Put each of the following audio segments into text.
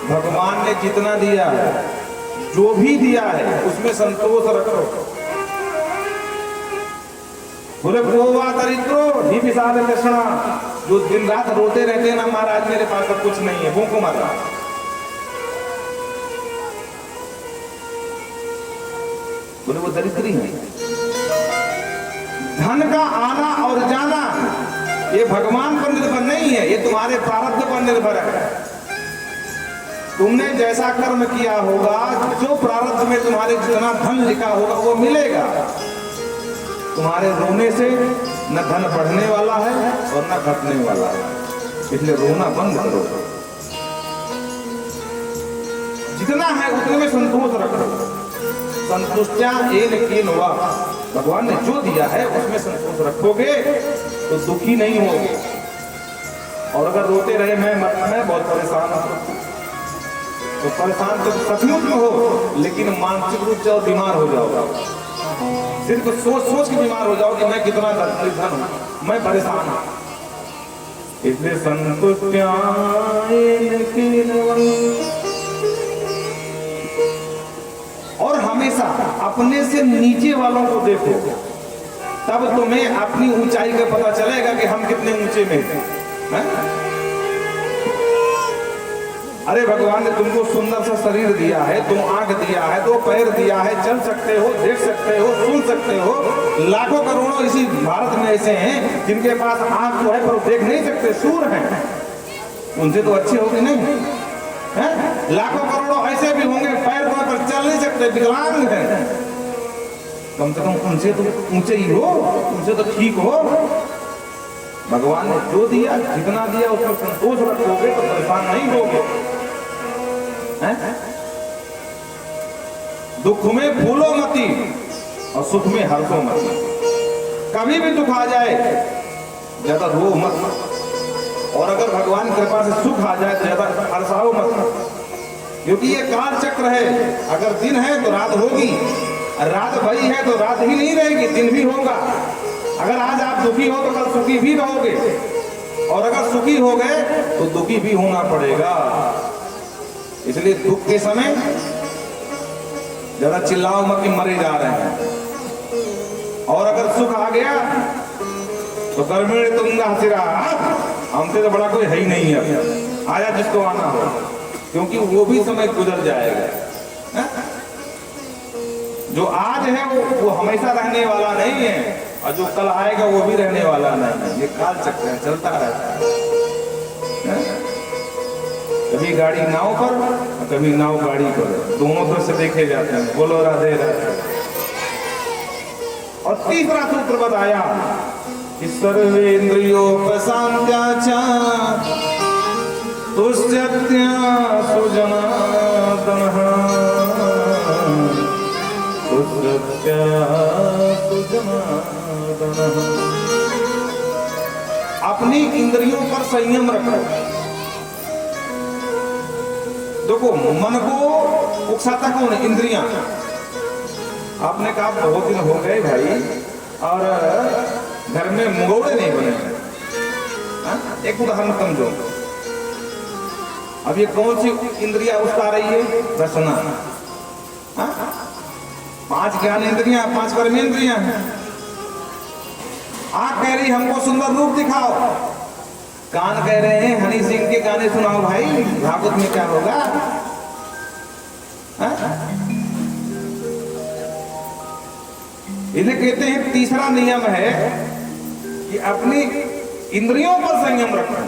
भगवान ने जितना दिया है, जो भी दिया है, उसमें संतोष रखो। बोले गोवा दरिद्रो ही विशाल कृष्णा, जो दिन रात रोते रहते हैं ना महाराज मेरे पास अब कुछ नहीं है, वो को मारा। बोले वो दरिद्री है। धन का आना और जाना ये भगवान पर निर्भर नहीं है, ये तुम्हारे प्रारब्ध पर निर्भर है। तुमने जैसा कर्म किया होगा, जो प्रारब्ध में तुम्हारे जितना धन लिखा होगा वो मिलेगा। तुम्हारे रोने से न धन बढ़ने वाला है और न घटने वाला है, इसलिए रोना बंद करो। जितना है उतने में संतोष रखो। संतुष्टिया एन कीन हुआ, भगवान ने जो दिया है उसमें संतोष रखोगे तो दुखी नहीं होगे। और अगर रोते रहे मैं बहुत परेशान हूं, तो परेशान तो सचमुच में हो, लेकिन मानसिक रूप से और बीमार हो जाओगे। सिर्फ सोच सोच के बीमार हो जाओ कि मैं कितना निर्धन हूं, मैं परेशान हूं। इसलिए संतुष्टिया एन कीन हुआ। और हमेशा अपने से नीचे वालों को देखो, तब तुम्हें अपनी ऊंचाई का पता चलेगा कि हम कितने ऊंचे में हैं। अरे भगवान ने तुमको सुंदर सा शरीर दिया है, तुम आंख दिया है, दो पैर दिया है, चल सकते हो, देख सकते हो, सुन सकते हो। लाखों करोड़ों इसी भारत में ऐसे हैं जिनके पास आंख तो है पर देख नहीं सकते, सूर हैं। उनसे तो अच्छे होंगे नहीं है? लाखों करोड़ों ऐसे भी होंगे पैर पर चल नहीं सकते, विकलांग हैं। कम से कम उनसे तो ऊंचे ही हो, उनसे तो ठीक हो। भगवान ने जो दिया, जितना दिया उसमें संतोष रखोगे तो परेशान नहीं होगे। दुख में फूलो मती और सुख में हर्षो मती। कभी भी दुख आ जाए ज्यादा रो मत, और अगर भगवान की कृपा से सुख आ जाए तो ज्यादा हर्षाओ मत, क्योंकि ये काल चक्र है। अगर दिन है तो रात होगी, रात भई है तो रात ही नहीं रहेगी, दिन भी होगा। अगर आज आप दुखी हो तो कल सुखी भी रहोगे, और अगर सुखी हो गए तो दुखी भी होना पड़ेगा। इसलिए दुख के समय ज्यादा चिल्लाओ मत कि मरे जा रहे हैं। और अगर सुख आ गया तो कर्मेण तुंगा हसिरा, हमसे तो बड़ा कोई है ही नहीं है, आया जिसको आना हो, क्योंकि वो भी समय गुजर जाएगा। जो आज है वो हमेशा रहने वाला नहीं है, और जो कल आएगा वो भी रहने वाला नहीं है। ये काल चक्र है, चलता रहता है। कभी गाड़ी नाव पर, कभी नाव गाड़ी पर, दोनों तरफ से देखे जाते हैं। बोलो राधे राधे। और तीसरा सूत्र बताया कि सर्वेन्द्रियोपशांत्या च तुष्यत्या सुजनार्दनः, तुष्यत्या सुजनार्दनः। अपनी इंद्रियों पर संयम रखो। देखो मन को उकसाता कौन है? इंद्रियां। आपने कहा बहुत दिन हो गए भाई और घर में मुगौड़े नहीं बने। एक उदाहरण समझो, अब ये कौन सी इंद्रियां उकसा रही है? रसना। 5 ज्ञान इंद्रियां, 5 कर्मेंद्रियां हैं। आंख कह रही हमको सुंदर रूप दिखाओ, कान कह रहे हैं हनी सिंह के गाने सुनाओ भाई, भागवत में क्या होगा। इन्हें कहते हैं तीसरा नियम है कि अपनी इंद्रियों पर संयम रखना।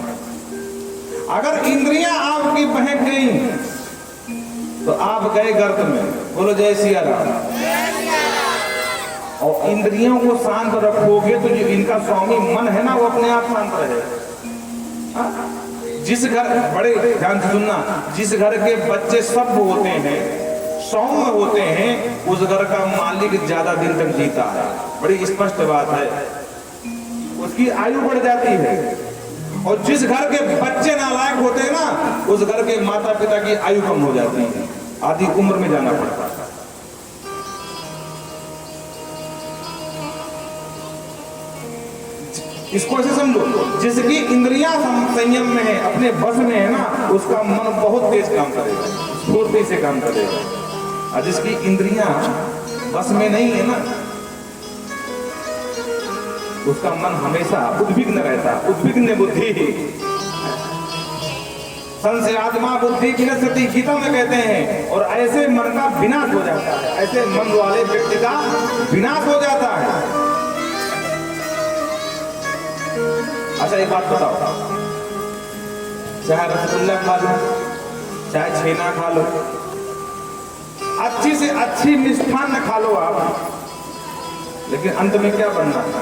अगर इंद्रियां आपकी बहक गई तो आप गए गर्त में। बोलो जय सिया राम। और इंद्रियों को शांत रखोगे तो जो इनका स्वामी मन है ना, वो अपने आप शांत रहेगा। जिस घर, बड़े ध्यान से सुनना, जिस घर के बच्चे सब होते हैं, सौम्य होते हैं, उस घर का मालिक ज्यादा दिन तक जीता है। बड़ी स्पष्ट बात है, उसकी आयु बढ़ जाती है। और जिस घर के बच्चे नालायक होते हैं ना, उस घर के माता पिता की आयु कम हो जाती है, आधी उम्र में जाना पड़ता है। इसको ऐसे समझो, जिसकी इंद्रियां संयम में है, अपने बस में है ना, उसका मन बहुत तेज काम करेगा, स्फूर्ति से काम करेगा। और जिसकी इंद्रियां बस में नहीं है ना, उसका मन हमेशा उद्विग्न रहता है। उद्विग्न बुद्धि संशयात्मा बुद्धि विनश्यति गीता में कहते हैं। और ऐसे मन का विनाश हो जाता है, ऐसे मन वाले व्यक्ति का विनाश हो जाता है। अच्छा एक बात बताओ, चाहे रसगुल्ला खा लो, चाहे छेना खा लो, अच्छी से अच्छी मिष्ठान्न खा लो आप, लेकिन अंत में क्या बनना था?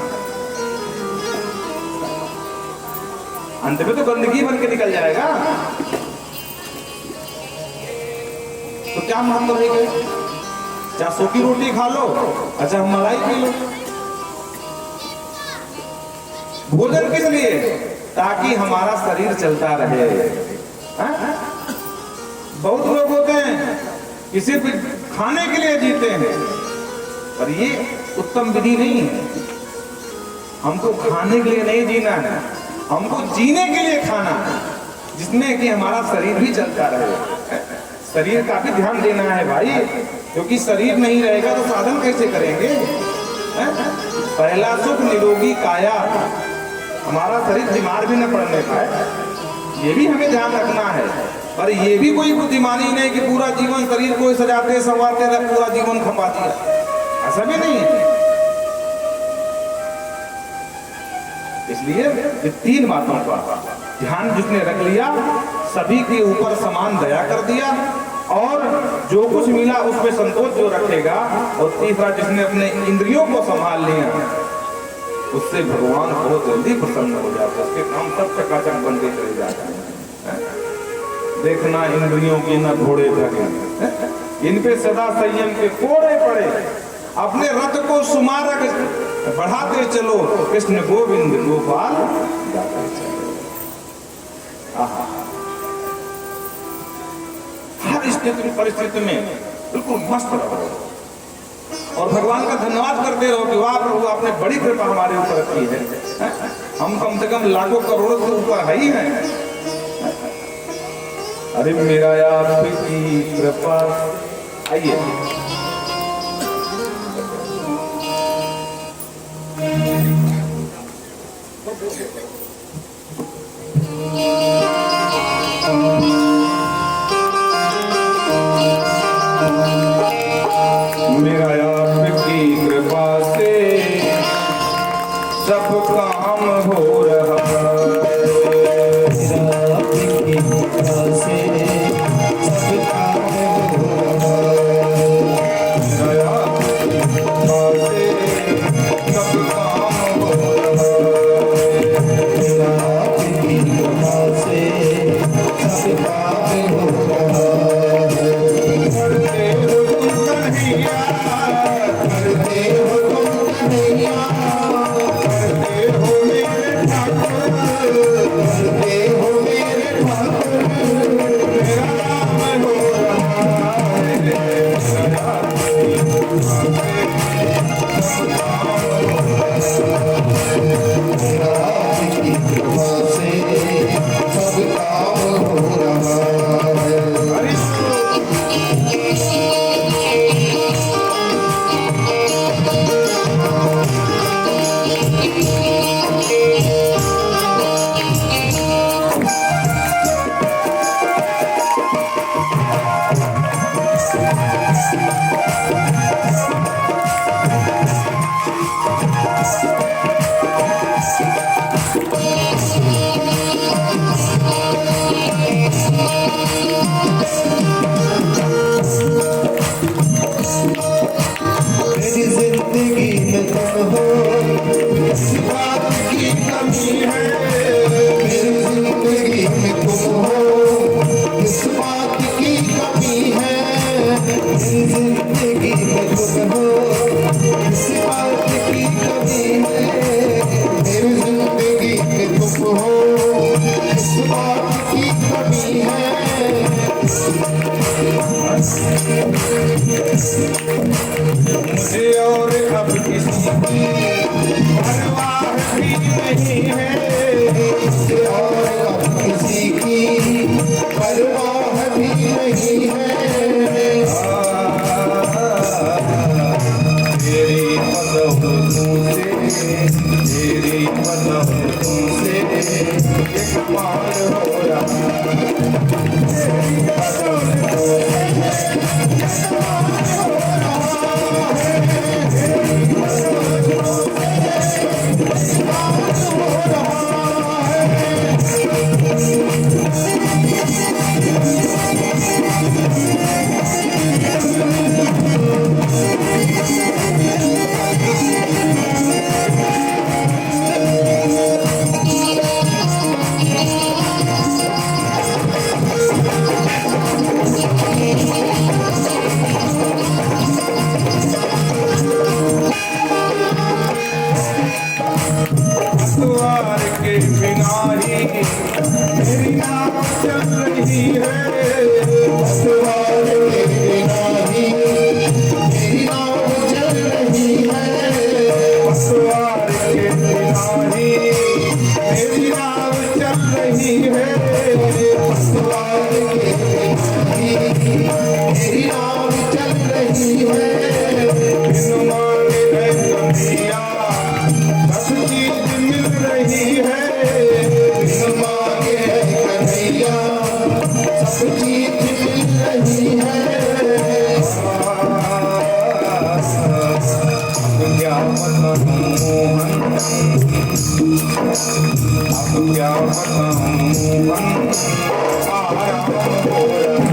अंत में तो गंदगी बन के निकल जाएगा। तो क्या महत्व है? चाहे सूखी रोटी खा लो, अच्छा मलाई पी लो। भोजन किस लिए? ताकि हमारा शरीर चलता रहे। बहुत लोग होते हैं कि सिर्फ खाने के लिए जीते हैं, पर ये उत्तम विधि नहीं है। हमको खाने के लिए नहीं जीना है, हमको जीने के लिए खाना है, जिसमें कि हमारा शरीर भी चलता रहे। शरीर का भी ध्यान देना है भाई, क्योंकि शरीर नहीं रहेगा तो साधन कैसे करेंगे? पहला सुख निरोगी काया, हमारा शरीर बीमार भी न पड़ने पाए, ये भी हमें ध्यान रखना है। पर ये भी कोई बुद्धिमानी नहीं कि पूरा जीवन शरीर को सजाते संवारते रहे, पूरा जीवन खपा दिया, ऐसा भी नहीं है। इसलिए ये तीन बातों का ध्यान जिसने रख लिया, सभी के ऊपर समान दया कर दिया, और जो कुछ मिला उसमें संतोष जो रखेगा, और तीसरा जिसने अपने इंद्रियों को संभाल लिया, उससे भगवान बहुत जल्दी प्रसन्न हो जाता है। उसके काम सब चकाचक बनते चले जाते हैं। देखना इंद्रियों की न घोड़े धरे, इन पे सदा संयम के कोड़े पड़े, अपने रथ को सुमारक बढ़ाते चलो, कृष्ण गोविंद गोपाल गाते चलो। हर स्थिति परिस्थिति में बिल्कुल मस्त रहो और भगवान का धन्यवाद करते रहो कि वाह प्रभु आपने बड़ी कृपा हमारे ऊपर की है। हम कम से कम लाखों करोड़ों के ऊपर है ही हैं। अरे मेरा आपकी कृपा। आइए मेरा आपकी कृपा से सब काम हो रहा है। मेरा आपकी कृपा से सब काम हो रहा है। मेरा आपकी कृपा से सब काम हो रहा है। मेरा आपकी कृपा से सब काम हो रहा है। करते हो तुम कन्हैया, करते हो तुम कन्हैया, करते हो मेरे ठाकुर, करते हो मेरे ठाकुर, मेरा नाम हो रहा है। मेरा आपकी कृपा से सब काम हो रहा है। मेरा आपकी कृपा से सब काम हो रहा है। मेरी जिंदगी में तुम हो, इस बात की कमी है। मेरी जिंदगी में तुम हो, इस बात की कमी है। मेरी जिंदगी में तुम हो, इस बात की कमी है। मेरी जिंदगी में तुम हो, इस बात की कमी है। मुझे और अब किसी की परवाह भी नहीं रही है, पतवार के बिना ही मेरी नाव चल रही है, पतवार के बिना ही मेरी नाव चल रही है, पतवार के बिना ही मेरी नाव चल रही है, बिन मांगे है कन्हैया सब चीज मिल रही है, बिन मांगे है कन्हैया सब चीज मिल रही है। क्या बताऊं मोहन, अब क्या बताऊं मोहन, आराम हो रहा।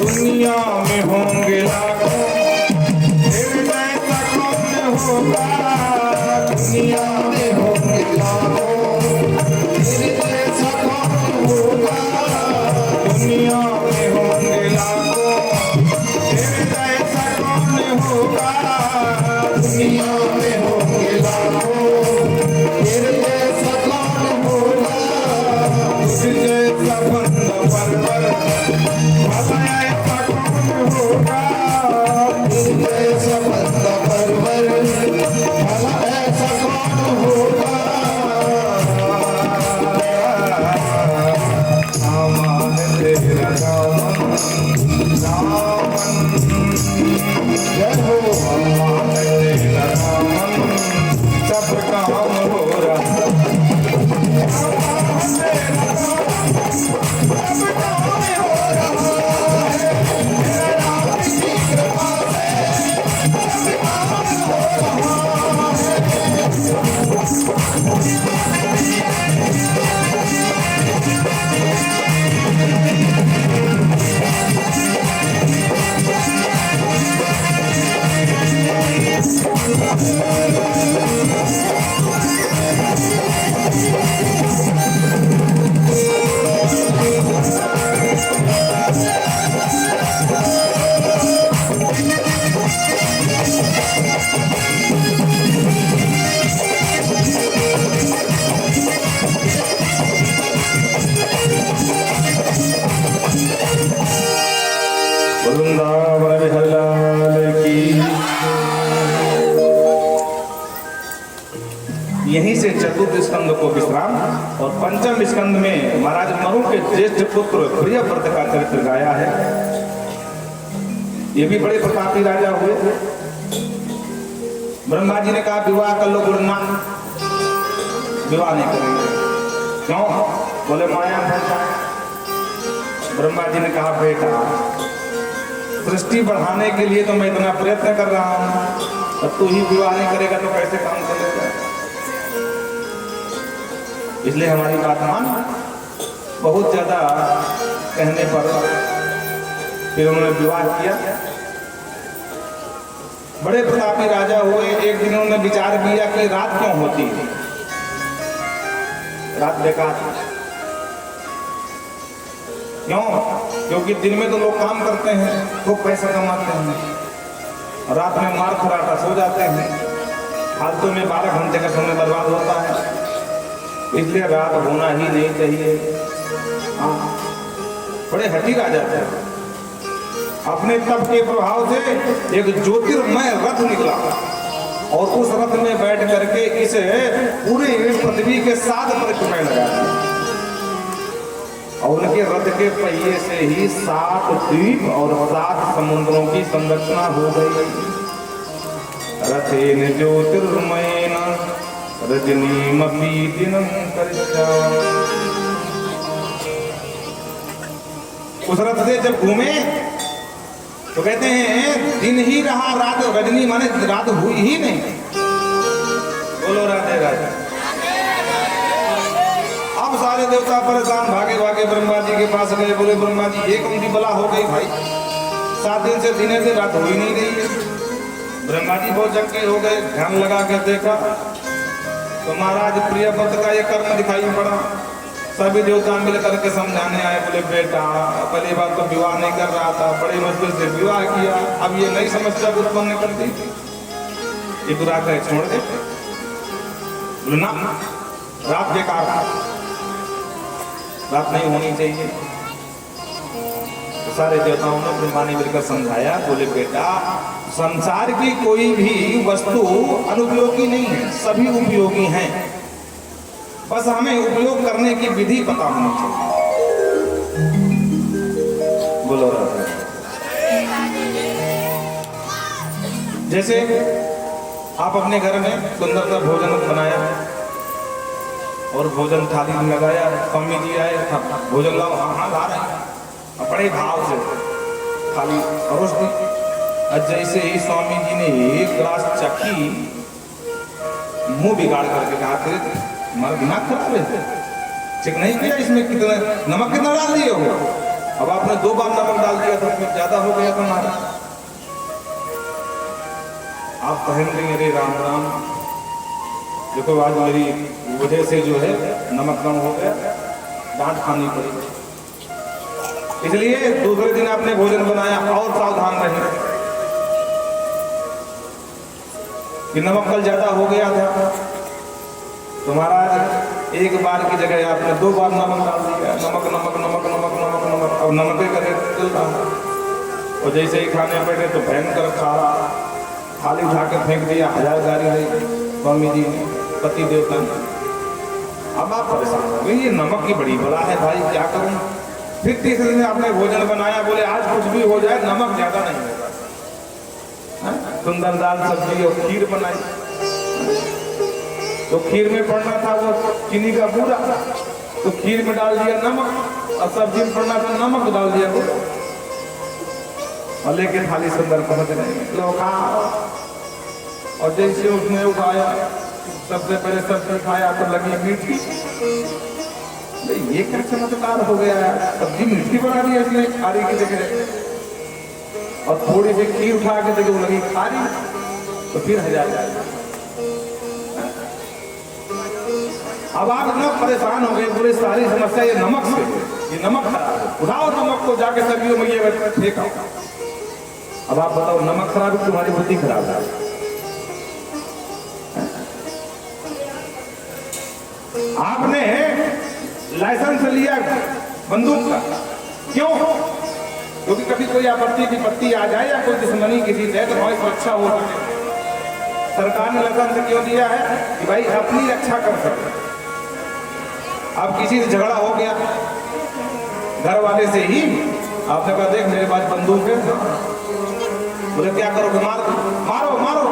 दुनिया में होंगे लाखों, तेरे जैसा कौन होगा, दुनिया में होंगे लाखों, तेरे जैसा कौन होगा, दुनिया में होंगे लाखों, तेरे जैसा कौन होगा, दुनिया में होंगे लाखों, तेरे जैसा कौन होगा, तुझ जैसा बंदा परवर, भला ऐसा कौन होगा, तेरे जैसा बंदा परवर, भला ऐसा कौन होगा। सामान तेरा दामन, दामन, जय हो सामान तेरा दामन, सब काम हो रहा। वृंदावन विहलाल की। यहीं से चतुर्थ स्कंद को विश्राम और पंचम स्कंद में महाराज मनु के ज्येष्ठ पुत्र प्रियव्रत का चरित्र गाया है। ये भी बड़े प्रतापी राजा हुए। ब्रह्मा जी ने कहा विवाह कर लो, बोले ना विवाह नहीं करेंगे। क्यों? बोले माया भरता। ब्रह्मा जी ने कहा बेटा सृष्टि बढ़ाने के लिए तो मैं इतना प्रयत्न कर रहा हूं, अब तू ही विवाह नहीं करेगा तो कैसे काम चलेगा। इसलिए हमारी बात मान। बहुत ज्यादा कहने पर फिर उन्होंने विवाह किया। बड़े प्रतापी राजा हुए। एक दिन उन्होंने विचार किया कि रात क्यों होती है, रात बेकार है। क्यों? क्योंकि दिन में तो लोग काम करते हैं, खूब पैसा कमाते हैं, रात में मार खराटा सो जाते हैं, फालतू में 12 घंटे का समय बर्बाद होता है। इसलिए रात होना ही नहीं चाहिए। हाँ, बड़े हठी राजा थे। अपने तप के प्रभाव से एक ज्योतिर्मय रथ निकला और उस रथ में बैठ करके इसे पूरे पृथ्वी के 7 परिक्रमा लगा दी। और उनके रथ के पहिए से ही 7 द्वीप और 7 समुद्रों की संरचना हो गई। रथेन ज्योतिर्मयेन रजनीमपि दिनं करिष्या। उस रथ से जब घूमे तो तो कहते हैं दिन ही रहा रात रजनी, माने रात हुई ही नहीं। बोलो राधे राधे। अब सारे देवता परेशान, भागे भागे ब्रह्मा जी के पास गए। बोले ब्रह्मा जी ये कौन सी बला हो गई भाई, 7 दिन से दिने से रात हो ही नहीं रही है। ब्रह्मा जी बहुत चक्के हो गए, ध्यान लगा कर देखा तो महाराज प्रियव्रत का ये कर्म दिखाई पड़ा। सभी देवता मिल करके समझाने आए। बोले बेटा पहली बात तो विवाह नहीं कर रहा था, बड़ी मुश्किल से विवाह किया, अब ये नई समस्या उत्पन्न कर दी, ये बुरा कहे छोड़ दे। बोले ना, रात बेकार, रात नहीं होनी चाहिए। तो सारे देवताओं ने ब्रह्मा ने मिलकर समझाया। बोले बेटा संसार की कोई भी वस्तु अनुपयोगी नहीं है, सभी उपयोगी हैं, बस हमें उपयोग करने की विधि पता होनी चाहिए। बोलो राधे। जैसे आप अपने घर में सुंदर सा भोजन बनाया और भोजन थाली में लगाया, स्वामी जी आए, भोजन लाओ, हाँ ला रहे हैं, बड़े भाव से थाली परोस दी। और जैसे ही स्वामी जी ने एक गिलास चखी, मुंह बिगाड़ करके कहा थे हमारा दिमाग खराब है, चेक नहीं किया इसमें कितना नमक कितना डाल दिए हो। अब आपने 2 बार नमक डाल दिया तो फिर ज्यादा हो गया तुम्हारा। आप कहेंगे अरे राम राम, देखो आज मेरी वजह से जो है नमक कम हो गया, डांट खानी पड़ी। इसलिए दूसरे दिन आपने भोजन बनाया और सावधान रहे कि नमक कल ज्यादा हो गया था, तो महाराज एक बार की जगह आपने 2 बार नमक डाल दिया। नमक नमक नमक नमक नमक नमक, अब नमक करे चल रहा। और जैसे ही खाने बैठे तो भयंकर खारा, थाली उठा के फेंक दिया। 1000 गाली दी स्वामी जी ने, पति देवता ने। अब आप परेशान हो गए, ये नमक की बड़ी बला है भाई, क्या करूं। फिर तीसरे दिन आपने भोजन बनाया, बोले आज कुछ भी हो जाए नमक ज्यादा नहीं होगा। सुंदर दाल सब्जी और खीर बनाई, तो खीर में पड़ना था वो चीनी का बूरा, तो खीर में डाल दिया नमक, और सब्जी में पड़ना था नमक, डाल दिया वो, और लेके थाली सुंदर पहुंच रहे लोग खाओ। और जैसे उसने उठाया, सबसे पहले सब्जी खाया तो लगी मीठी। ये क्या चमत्कार हो गया है, सब्जी मीठी बना दी इसने खारी की जगह, और थोड़ी सी खीर उठा के देखो लगी खारी, तो फिर 1000। अब आप इतना परेशान हो गए, पूरी सारी समस्या ये नमक से, ये नमक खराब है, उठाओ नमक को जाके सब्जियों में ये फेंका। अब आप बताओ नमक खराब है, तुम्हारी बुद्धि खराब है। आपने लाइसेंस लिया बंदूक का, क्यों? क्योंकि कभी कोई आपत्ति विपत्ति आ जाए या कोई दुश्मनी किसी से, तो हमारी सुरक्षा हो सके। सरकार ने लाइसेंस क्यों दिया है कि भाई अपनी रक्षा कर सके। अब किसी से झगड़ा हो गया घर वाले से ही, आपने कहा देख मेरे पास बंदूक है, बोले क्या करोगे, मार दो, मारो मारो।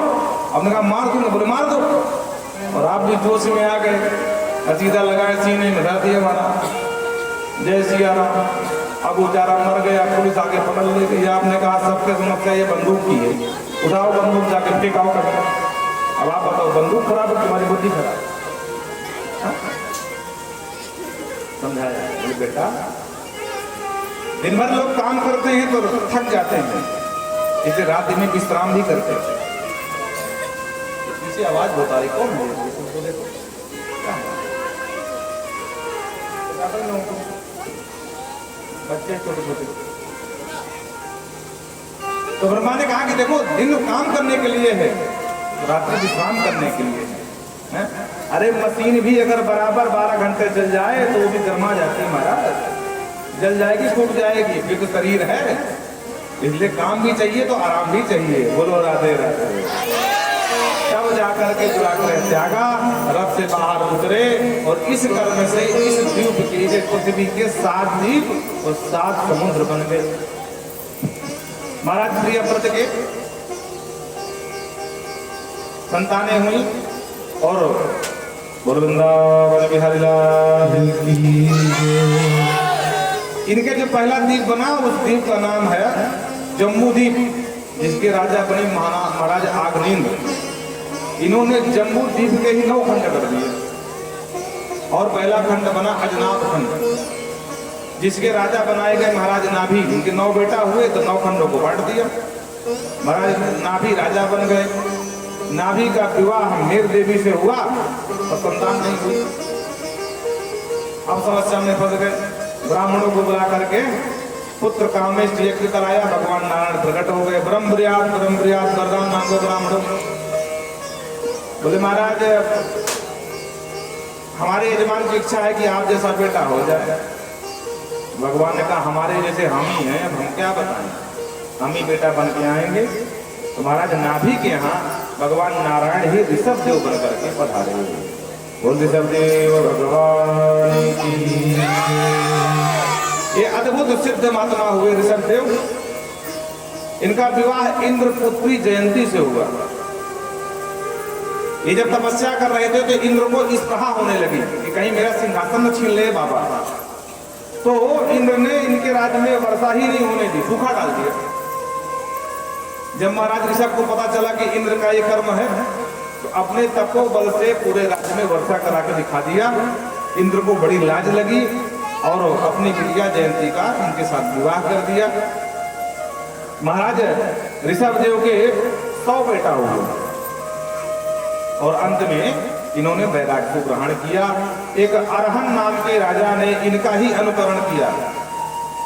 आपने कहा मार दूंगा, बोले मार दो। और आप भी जोश में आ गए, असीदा लगाए सीने में धर दिया मारा, जय सिया राम। अब बेचारा मर गया, पुलिस आके पकड़ ले गई। आपने कहा सबके समस्या ये बंदूक की है, उठाओ बंदूक जाके फेंकाओ कर। अब आप बताओ बंदूक खराब है, तुम्हारी बुद्धि खराब। समझाया बेटा, दिन भर लोग काम करते हैं तो थक जाते हैं, इसे रात में विश्राम भी करते हैं। इसी आवाज बता रही कौन है, देखो बच्चे छोटे छोटे। तो ब्रह्मा ने कहा कि देखो दिन काम करने के लिए है, रात्रि विश्राम करने के लिए है। अरे मशीन भी अगर बराबर 12 घंटे चल जाए तो वो भी गर्मा जाती है महाराज, जल जाएगी, टूट जाएगी, फिर तो शरीर है। इसलिए काम भी चाहिए तो आराम भी चाहिए। बोलो राधे राधे। तब जाकर के दुराग्रह त्यागा, रथ से बाहर उतरे, और इस कर्म से इस द्वीप के, पृथ्वी के 7 द्वीप और 7 समुद्र बन गए। महाराज प्रियव्रत के संतानें हुई, और वृंदावन बिहारी लाल की। इनके जो पहला द्वीप बना, उस द्वीप का नाम है जम्बूद्वीप जिसके राजा बने महाराज आग्नेन्द्र, इन्होंने जम्बूद्वीप के ही 9 खंड कर दिए। और पहला खंड बना अजनाब खंड, जिसके राजा बनाए गए महाराज नाभि। उनके 9 बेटा हुए तो 9 खंडों को बांट दिया। महाराज नाभि राजा बन गए। नाभि का विवाह मेर देवी से हुआ और संतान नहीं हुई। अब समस्या में फंस गए। ब्राह्मणों को बुला करके पुत्र कामेष्ट यज्ञ कराया। भगवान नारायण प्रकट हो गए। ब्रह्मर्याद वरदान मांगो ब्राह्मणों। बोले महाराज हमारे यजमान की इच्छा है कि आप जैसा बेटा हो जाए। भगवान ने कहा हमारे जैसे हम ही हैं, अब हम क्या बताएं, हम ही बेटा बन के आएंगे। तो महाराज नाभि के यहाँ भगवान नारायण ही ऋषभ देव बन करके पधारे। बोल ऋषभ देव भगवान की। ये अद्भुत सिद्ध महात्मा हुए ऋषभ देव। इनका विवाह इंद्र पुत्री जयंती से हुआ। ये जब तपस्या कर रहे थे तो इंद्र को स्पृहा होने लगी कि कहीं मेरा सिंहासन न छीन ले बाबा। तो इंद्र ने इनके राज्य में वर्षा ही नहीं होने दी, सूखा डाल दिया। जब महाराज ऋषभ को पता चला कि इंद्र का ये कर्म है तो अपने तपोबल से पूरे राज्य में वर्षा करा के दिखा दिया। इंद्र को बड़ी लाज लगी और अपनी बिटिया जयंती का इनके साथ विवाह कर दिया। महाराज ऋषभ देव के 100 बेटा हुए और अंत में इन्होंने वैराग्य को ग्रहण किया। एक अरहन नाम के राजा ने इनका ही अनुकरण किया,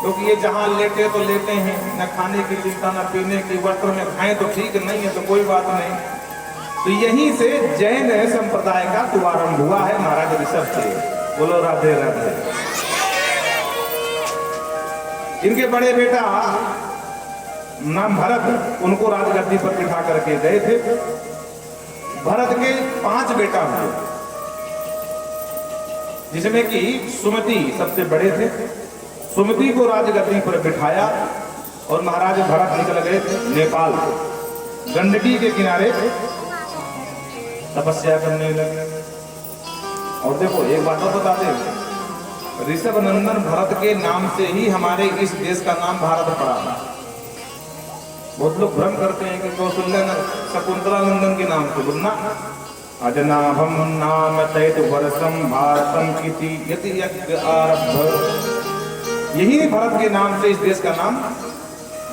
क्योंकि ये जहां लेटे तो लेटे हैं, न खाने की चिंता न पीने की, वस्त्र में खाएं तो ठीक, नहीं है तो कोई बात नहीं। तो यहीं से जैन संप्रदाय का शुभारंभ हुआ है महाराज ऋषभ से। बोलो राधे राधे। इनके बड़े बेटा नाम भरत, उनको राजगद्दी पर बिठा करके गए थे। भरत के 5 बेटा हुए, जिसमें कि सुमति सबसे बड़े थे। सुमति को राजगद्दी पर बिठाया और महाराज भरत निकल गए नेपाल, गंडकी के किनारे तपस्या करने लगे। और देखो एक बात और बताते हैं, ऋषभ नंदन भरत के नाम से ही हमारे इस देश का नाम भारत पड़ा। बहुत लोग भ्रम करते हैं कि कौशल्या शकुंतला नंदन के नाम से बोलना। अजनाभम नाम तैत वर्षम भारतम किति यति यज्ञ आरब्ध। यही भरत के नाम से इस देश का नाम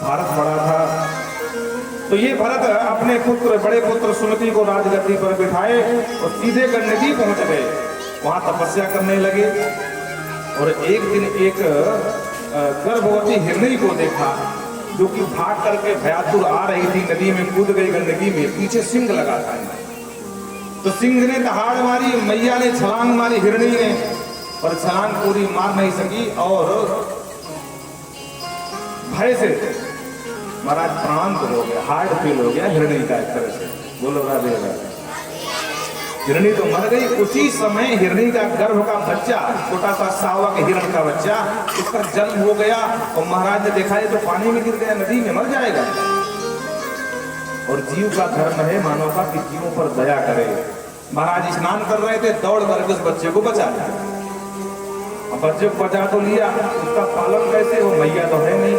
भारत पड़ा था। तो ये भरत अपने पुत्र, बड़े पुत्र सुमति को राजगद्दी पर बिठाए और सीधे गंडकी पहुंच गए। वहां तपस्या करने लगे और एक दिन एक गर्भवती हिरणी को देखा जो कि भाग करके भयातुर आ रही थी। नदी में कूद गई गंडकी में, पीछे सिंह लगा था। तो सिंह ने दहाड़ मारी, मैया ने छलांग मारी हिरणी ने, पर छलांग पूरी मार नहीं सकी और भय से महाराज प्राणांत हो गया, हार्ट फेल हो गया हिरणी का एक तरह से। बोलो राधे राधे। हिरणी तो मर गई। उसी समय हिरणी का गर्भ का बच्चा, छोटा सा सावक हिरण का बच्चा, उसका जन्म हो गया और महाराज ने देखा तो पानी में गिर गया, नदी में मर जाएगा। और जीव का धर्म है मानव का कि जीवों पर दया करे। महाराज स्नान कर रहे थे, दौड़ करके उस बच्चे को बचा लिया। अब बच्चे को बचा तो लिया, उसका पालन कैसे हो, मैया तो है नहीं,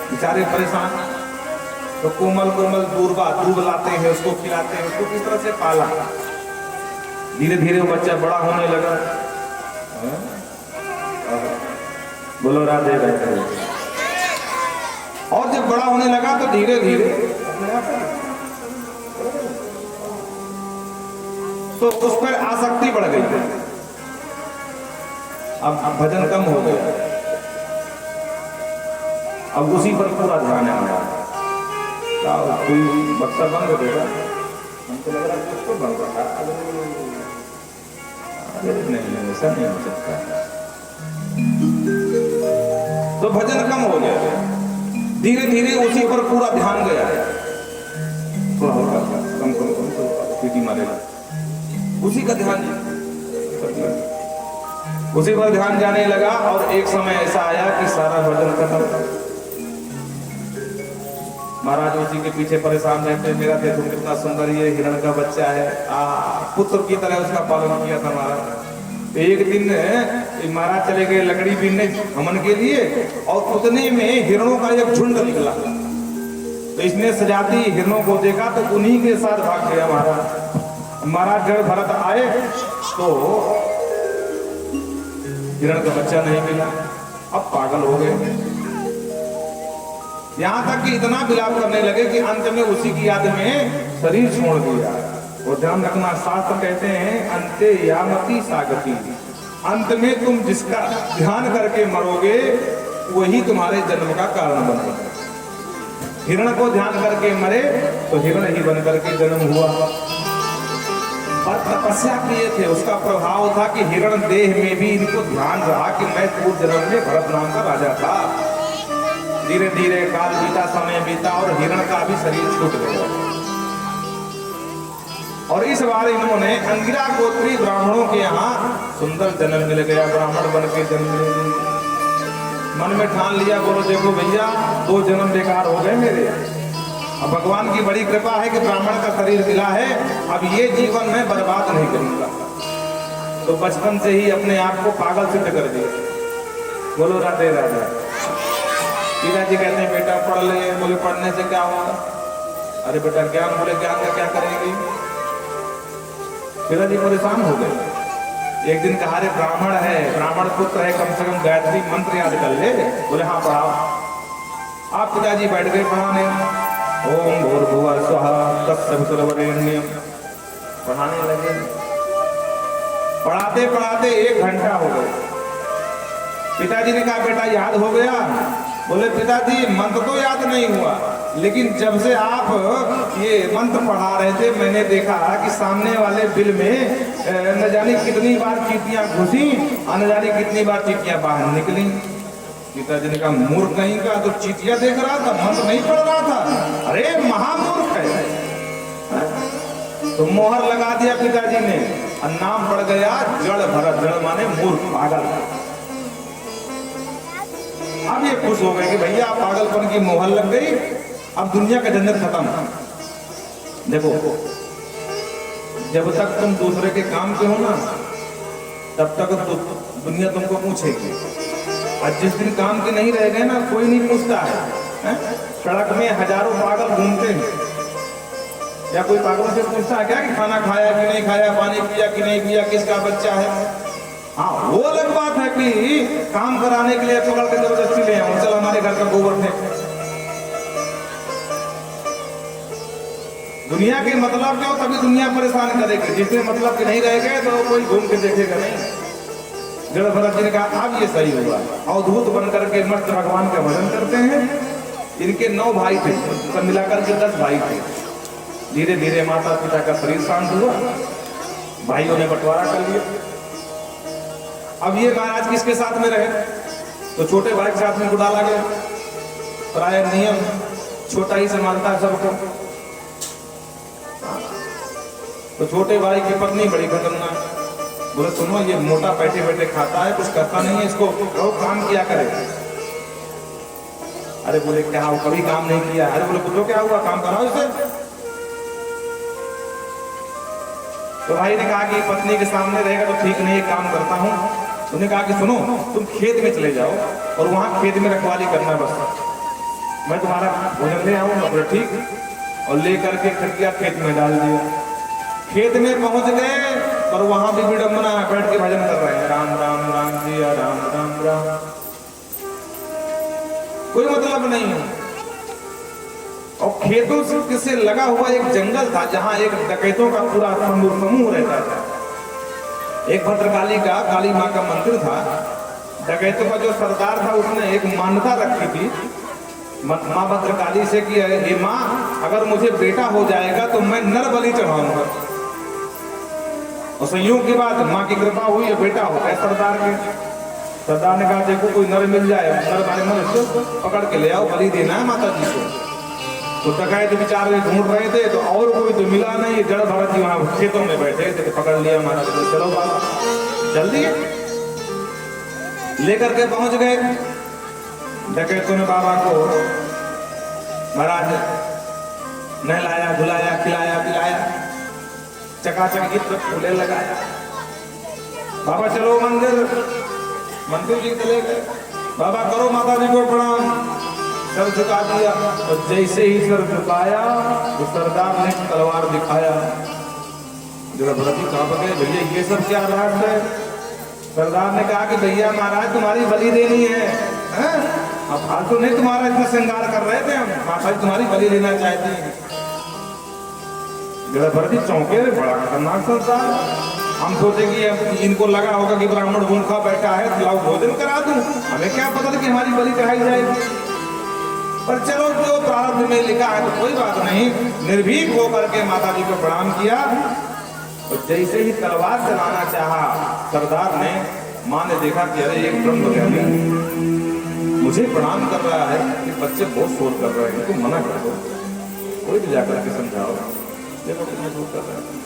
बेचारे परेशान। तो कोमल कोमल दूध लाते हैं, उसको खिलाते हैं, उसको किस तरह से पाला। धीरे धीरे वो बच्चा बड़ा होने लगा। बोलो राधे राधे। और जब बड़ा होने लगा तो धीरे धीरे तो उस पर आसक्ति बढ़ गई। अब भजन कम हो गया, अब उसी पर पूरा ध्यान है। कोई बक्सा बंद हो गया, हमको लग रहा है उसको बंद रखा। नहीं, ऐसा नहीं हो सकता। तो भजन कम हो गया, धीरे धीरे उसी पर पूरा ध्यान गया। थोड़ा होगा कम सीटी मारेगा, उसी का ध्यान, उसी पर ध्यान जाने लगा। और एक समय ऐसा आया कि सारा भजन खत्म। महाराज उसी के पीछे परेशान रहते, मेरा देखो कितना सुंदर ये हिरण का बच्चा है, पुत्र की तरह उसका पालन किया था महाराज। एक दिन महाराज चले गए लकड़ी बीनने हमन के लिए, और उतने में हिरणों का एक झुंड निकला। तो इसने सजाती हिरणों को देखा तो उन्हीं के साथ भाग गया महाराज। महाराज जब भरत आए तो हिरण का बच्चा नहीं मिला, अब पागल हो गए। यहां तक कि इतना विलाप करने लगे कि अंत में उसी की याद में शरीर छोड़ दिया। और ध्यान रखना, शास्त्र कहते हैं अंते यामति सागति, अंत में तुम जिसका ध्यान करके मरोगे वही तुम्हारे जन्म का कारण बनेगा। हिरण को ध्यान करके मरे तो हिरण ही बन करके जन्म हुआ। और तपस्या किए थे, उसका प्रभाव था कि हिरण देह में भी इनको ध्यान रहा कि मैं पूर्व जन्म में भरत नाम का राजा था। धीरे धीरे काल बीता, समय बीता और हिरण का भी शरीर छूट गया। और इस बार इन्होंने अंगिरा गोत्री ब्राह्मणों के यहाँ सुंदर जन्म मिल गया, ब्राह्मण बन के जन्म ले लिए। मन में ठान लिया, बोलो देखो भैया 2 जन्म बेकार हो गए मेरे। अब भगवान की बड़ी कृपा है कि ब्राह्मण का शरीर मिला है, अब ये जीवन मैं बर्बाद नहीं करूंगा। तो बचपन से ही अपने आप को पागल सिद्ध कर दिया। बोलो राधे राधे। पिताजी कहते हैं बेटा पढ़ ले। बोले पढ़ने से क्या होगा? अरे बेटा ज्ञान। बोले ज्ञान का क्या करेंगे? पिताजी परेशान हो गए। एक दिन कहा, अरे ब्राह्मण है, ब्राह्मण पुत्र है, कम से कम गायत्री मंत्र याद कर ले। बोले हाँ पढ़ाओ। आप पिताजी बैठ गए पढ़ाने। ओम भूर्भुवः स्वः तत्सवितुर्वरेण्यं पढ़ाने लगे। पढ़ाते पढ़ाते 1 घंटा हो गया। पिताजी ने कहा बेटा याद हो गया? बोले पिताजी मंत्र तो याद नहीं हुआ, लेकिन जब से आप ये मंत्र पढ़ा रहे थे मैंने देखा कि सामने वाले बिल में न जाने कितनी बार चींटियां घुसी और न जाने कितनी बार चींटियां बाहर निकली। पिताजी ने कहा मूर्ख कहीं का, तो चींटियां देख रहा था, मंत्र नहीं पढ़ रहा था। अरे महामूर्ख है। तो मोहर लगा दिया पिताजी ने और नाम पड़ गया जड़ भरत। जड़ माने मूर्ख, पागल। अब ये खुश हो गए कि भैया पागलपन की मोहर लग गई, अब दुनिया का झंझट खत्म। देखो जब तक तुम दूसरे के काम के हो ना तब तक दुनिया तुमको पूछेगी, और जिस दिन काम के नहीं रह गए ना कोई नहीं पूछता है। सड़क में हजारों पागल घूमते हैं, या कोई पागलों से पूछता है क्या कि खाना खाया कि नहीं खाया, पानी पिया कि नहीं पिया, किसका बच्चा है? हाँ वो अलग बात है कि काम कराने के लिए पकड़ के जबरदस्ती ले आओ, चल हमारे घर का गोबर फेंक। दुनिया के मतलब क्या हो तभी दुनिया परेशान करेगी। जिससे मतलब के नहीं रह गए तो कोई घूम के देखेगा नहीं। जड़ भरत जी ने कहा अब ये सही हुआ। अवधूत बन करके मस्त भगवान का भजन करते हैं। इनके 9 भाई थे, सब मिलाकर के 10 भाई थे। धीरे धीरे माता पिता का शरीर शांत हुआ, भाइयों ने बंटवारा कर लिया। अब ये महाराज किसके साथ में रहे? तो छोटे भाई के साथ में को डाला गया। प्राय नियम छोटा ही संभालता है सबको। तो छोटे भाई की पत्नी बड़ी खतरनाक। बोले सुनो ये मोटा बैठे बैठे खाता है, कुछ करता नहीं है, इसको कहो काम किया करे। अरे बोले क्या हो, कभी काम नहीं किया? अरे बोले पूछो क्या हुआ, काम कराओ इसे। तो भाई ने कहा कि पत्नी के सामने रहेगा तो ठीक नहीं, काम करता हूँ। उन्होंने कहा कि सुनो तुम खेत में चले जाओ और वहां खेत में रखवाली करना, बस मैं तुम्हारा भोजन ले आऊंगा। बोले ठीक। और लेकर के खटिया खेत में डाल दिया। खेत में पहुंच गए और वहां भी विडम्बना है, बैठ के भजन कर रहे हैं, राम राम राम जी राम राम राम। कोई मतलब नहीं है। और खेतों से लगा हुआ एक जंगल था जहां एक डकैतों का पूरा समूह रहता था। एक भद्रकाली का काली माँ का मंदिर था। डकैतों का जो सरदार था उसने एक मान्यता रखी थी माँ भद्रकाली से कि हे माँ अगर मुझे बेटा हो जाएगा तो मैं नर बलि चढ़ाऊंगा। और संयोग की बात माँ की कृपा हुई है, बेटा हो गया सरदार के। सरदार ने कहा देखो कोई नर मिल जाए, नर वाले मनुष्य पकड़ के ले आओ, बलि देना है माता जी को। तो डकैत बेचारे ढूंढ रहे थे तो और कोई तो मिला नहीं। जड़ भरत जी वहां खेतों में बैठे थे, पकड़ लिया महाराज। चलो बाबा जल्दी लेकर के पहुंच गए। डकैतों ने बाबा को महाराज नहलाया, धुलाया, खिलाया, पिलाया, चकाचक गीत फूले लगाया। बाबा चलो मंदिर। मंदिर जी चले गए। बाबा करो माता जी को प्रणाम। सर झुका दिया और जैसे ही सर झुकाया तो सरदार ने तलवार दिखाया। जरा भरती कहाँ गए भैया, ये सब क्या राज है? सरदार ने कहा कि भैया महाराज तुम्हारी बलि देनी है, हैं? अब फालतू नहीं तुम्हारा इतना श्रृंगार कर रहे थे, हम माता जी तुम्हारी बलि लेना चाहते हैं। जरा भरती चौंके, बड़ा खतरनाक सरदार। हम सोचे कि इनको लगा होगा कि ब्राह्मण भूखा बैठा है, लाओ भोजन करा दूं, हमें क्या पता था कि हमारी बलि चढ़ाई जाएगी। पर चलो जो प्रारब्ध में लिखा है तो कोई बात नहीं। निर्भीक होकर के माता जी को प्रणाम किया और जैसे ही तलवार चलाना चाहा सरदार ने, माँ ने देखा कि अरे एक ब्रह्मज्ञानी मुझे प्रणाम कर रहा है, कि बच्चे बहुत शोर कर रहे हैं, इनको मना कर दो, कोई भी जाकर के समझाओ, देखो कितने शोर कर रहे हैं।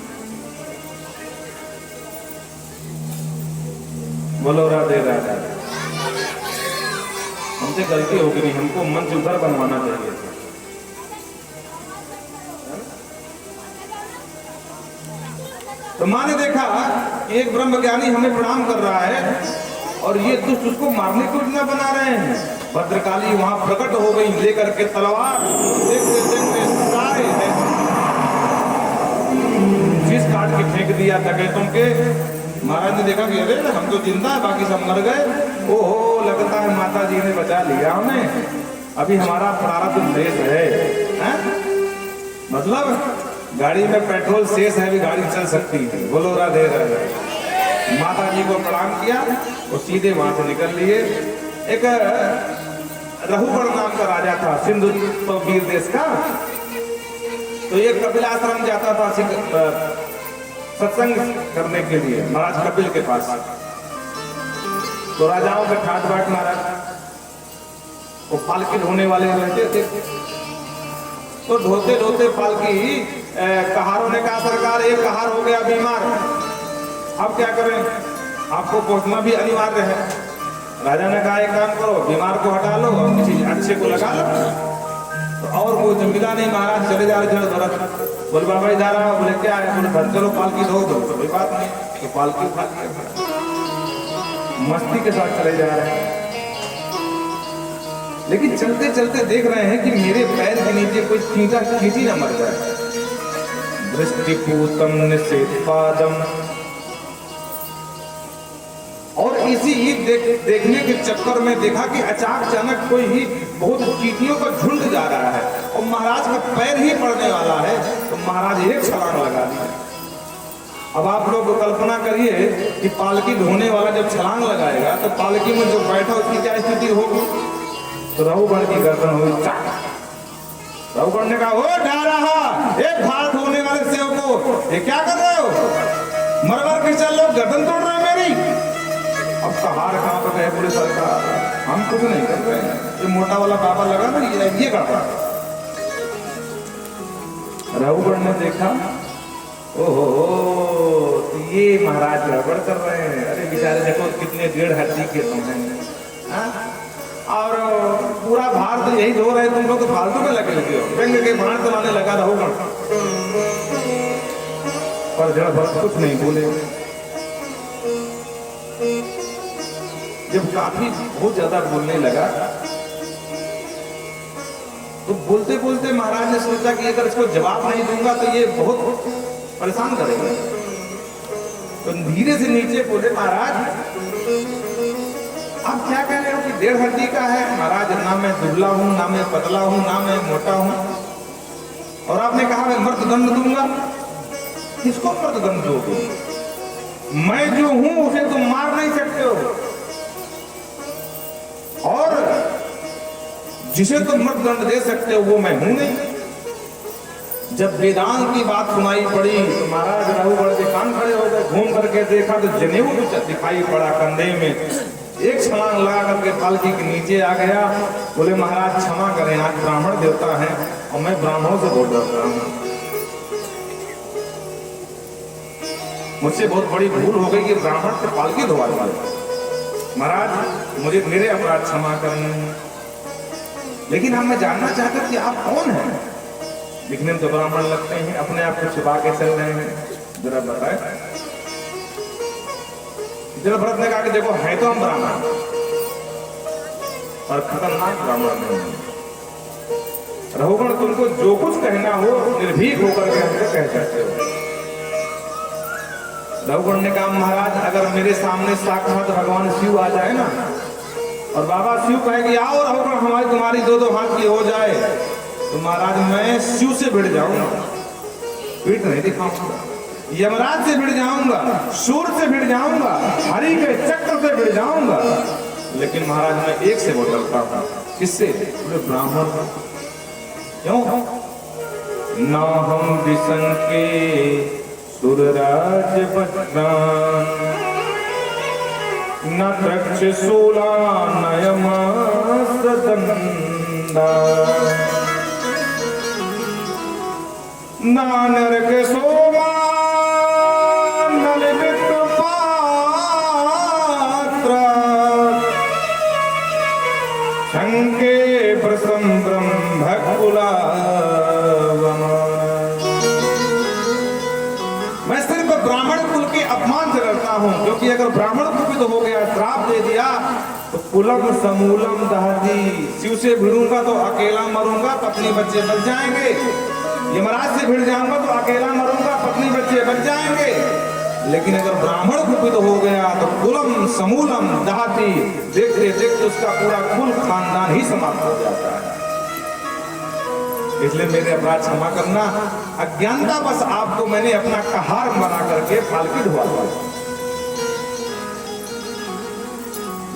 बोलो राधे राधे। हमसे गलती हो गई, हमको मंच उधर बनवाना चाहिए था। तो माँ ने देखा कि एक ब्रह्मज्ञानी हमें प्रणाम कर रहा है और ये दुष्ट उसको मारने की योजना बना रहे हैं। भद्रकाली वहां प्रकट हो गई लेकर के तलवार। देखते देखते सारे चीज काट के फेंक दिया डकैतों के। महाराज ने देखा कि अरे हम तो जिंदा है, बाकी सब मर गए। ओहो, लगता है माता जी ने बचा लिया हमें, अभी हमारा प्रारब्ध शेष है। मतलब गाड़ी में पेट्रोल शेष है, भी गाड़ी चल सकती है। बोलो राधे राधे। माता जी को प्रणाम किया और सीधे वहां से निकल लिए। एक रघुगण नाम का राजा था, सिंधु तो वीर देश का। तो ये कपिल आश्रम जाता था सत्संग करने के लिए महाराज कपिल के पास। तो राजाओं के ठाट बाट महाराज वो पालकी ढोने वाले रहते थे। तो ढोते ढोते पालकी कहारों ने कहा सरकार एक कहार हो गया बीमार, अब क्या करें, आपको पहुंचना भी अनिवार्य है। राजा ने कहा एक काम करो, बीमार को हटा लो और किसी अच्छे को लगा लो। तो और कोई तो मिला नहीं, महाराज चले जा रहे थे। बोले बाबा इधर आओ। बोले क्या है? बोले घर चलो पालकी धो दो। कोई बात नहीं, तो पालकी उठा लिया, मस्ती के साथ चले जा रहे हैं। लेकिन चलते चलते देख रहे हैं कि मेरे पैर के नीचे कोई चींटा चींटी न मर जाए। दृष्टिपूतम निषेधपादम। और इसी देखने के चक्कर में देखा कि अचानक कोई ही बहुत चींटियों का झुंड जा रहा है और महाराज का पैर ही पड़ने वाला है। तो महाराज एक छलांग लगा दी। अब आप लोग कल्पना करिए कि पालकी ढोने वाला जब छलांग लगाएगा तो पालकी में जो बैठा उसकी क्या स्थिति होगी। तो रघुगण की गर्दन हुई चाक। रघुगण ने कहा, ओ डारहा, एक भार ढोने वाले सेवको, ये क्या कर रहे हो? मरमर के चल लो, गर्दन तोड़ रहे हो मेरी। अब कहार कहाँ पर गए? बोले सरकार हम कुछ नहीं कर रहे हैं, ये मोटा वाला बाबा लगा ना, ये गड़बड़। रघुगण ने देखा, ओहो तो ये महाराज गड़बड़ कर रहे हैं। अरे बेचारे देखो कितने 1.5 हड्डी के तुम हैं, और पूरा भार तो यही धो रहे, तुम लोग तो फालतू में लगे हो, व्यंग के बाण चलाने लगा रघुगण। पर जरा बहुत कुछ नहीं बोले। जब काफी बहुत ज्यादा बोलने लगा तो बोलते बोलते महाराज ने सोचा कि अगर इसको जवाब नहीं दूंगा तो ये बहुत परेशान करेगा। तो धीरे से नीचे बोले, महाराज आप क्या कह रहे हो कि 1.5 हड्डी का है? महाराज ना मैं दुबला हूं, ना मैं पतला हूं, ना मैं मोटा हूं, और आपने कहा मैं मर्ददंड दूंगा। किसको मर्ददंड दोगे? मैं जो हूं उसे तुम मार नहीं सकते हो, और जिसे तुम मर्ददंड दे सकते हो वो मैं हूं नहीं। जब वेदांत की बात सुनाई पड़ी तो महाराज रघुगण के कान खड़े हो गए। घूम करके देखा तो जनेऊ दिखाई पड़ा कंधे में। एक छलांग लगा करके पालकी के नीचे आ गया। बोले महाराज क्षमा करें, आज ब्राह्मण देवता है और मैं ब्राह्मणों से बोल रहा हूं, मुझसे बहुत बड़ी भूल हो गई कि ब्राह्मण से पालकी धोवा दिया। महाराज मुझे मेरे अपराध क्षमा करें, लेकिन हम मैं जानना चाहता हूं कि आप कौन हैं? दिखने में तो ब्राह्मण लगते हैं, अपने आप को छुपा के चल रहे हैं, जरा बताए। जलभरत ने कहा कि देखो है तो हम ब्राह्मण और खतरनाक ब्राह्मण नहीं। रघुगण तुमको जो कुछ कहना हो निर्भीक होकर के हमसे कह सकते हो। रघुगण ने कहा महाराज अगर मेरे सामने साक्षात भगवान शिव आ जाए ना और बाबा शिव कहे कि आओ रघुगण हमारी तुम्हारी दो दो हाथ की हो जाए तो महाराज मैं शिव से भिड़ जाऊंगा, पीठ नहीं दिखाऊंगा, यमराज से भिड़ जाऊंगा, सूर से भिड़ जाऊंगा, हरि के चक्र से भिड़ जाऊंगा, लेकिन महाराज मैं एक से बदलता हूं। किससे? पूरे ब्राह्मण। क्यों? ना हम विशंके सुरराज बद्रान न तक्षशूला नयम सदंदा ना नरक सोमा नलित पात्र शंके प्रसम ब्रह्मकुला। मैं सिर्फ ब्राह्मण कुल के अपमान से डरता हूं, क्योंकि अगर ब्राह्मण कुपित हो गया, श्राप दे दिया तो कुलम समूलम दहती। शिव से भिड़ूंगा तो अकेला मरूंगा, पत्नी बच्चे बच जाएंगे। यमराज से भिड़ जाऊंगा तो अकेला मरूंगा, पत्नी बच्चे बच जाएंगे। लेकिन अगर ब्राह्मण कुपित हो गया तो कुलम समूलम दहती, देखते देखते उसका पूरा कुल खानदान ही समाप्त हो जाता है। इसलिए मेरे अपराध क्षमा करना, अज्ञानता बस आपको मैंने अपना कहार बना करके फालकी ढुआ दिया।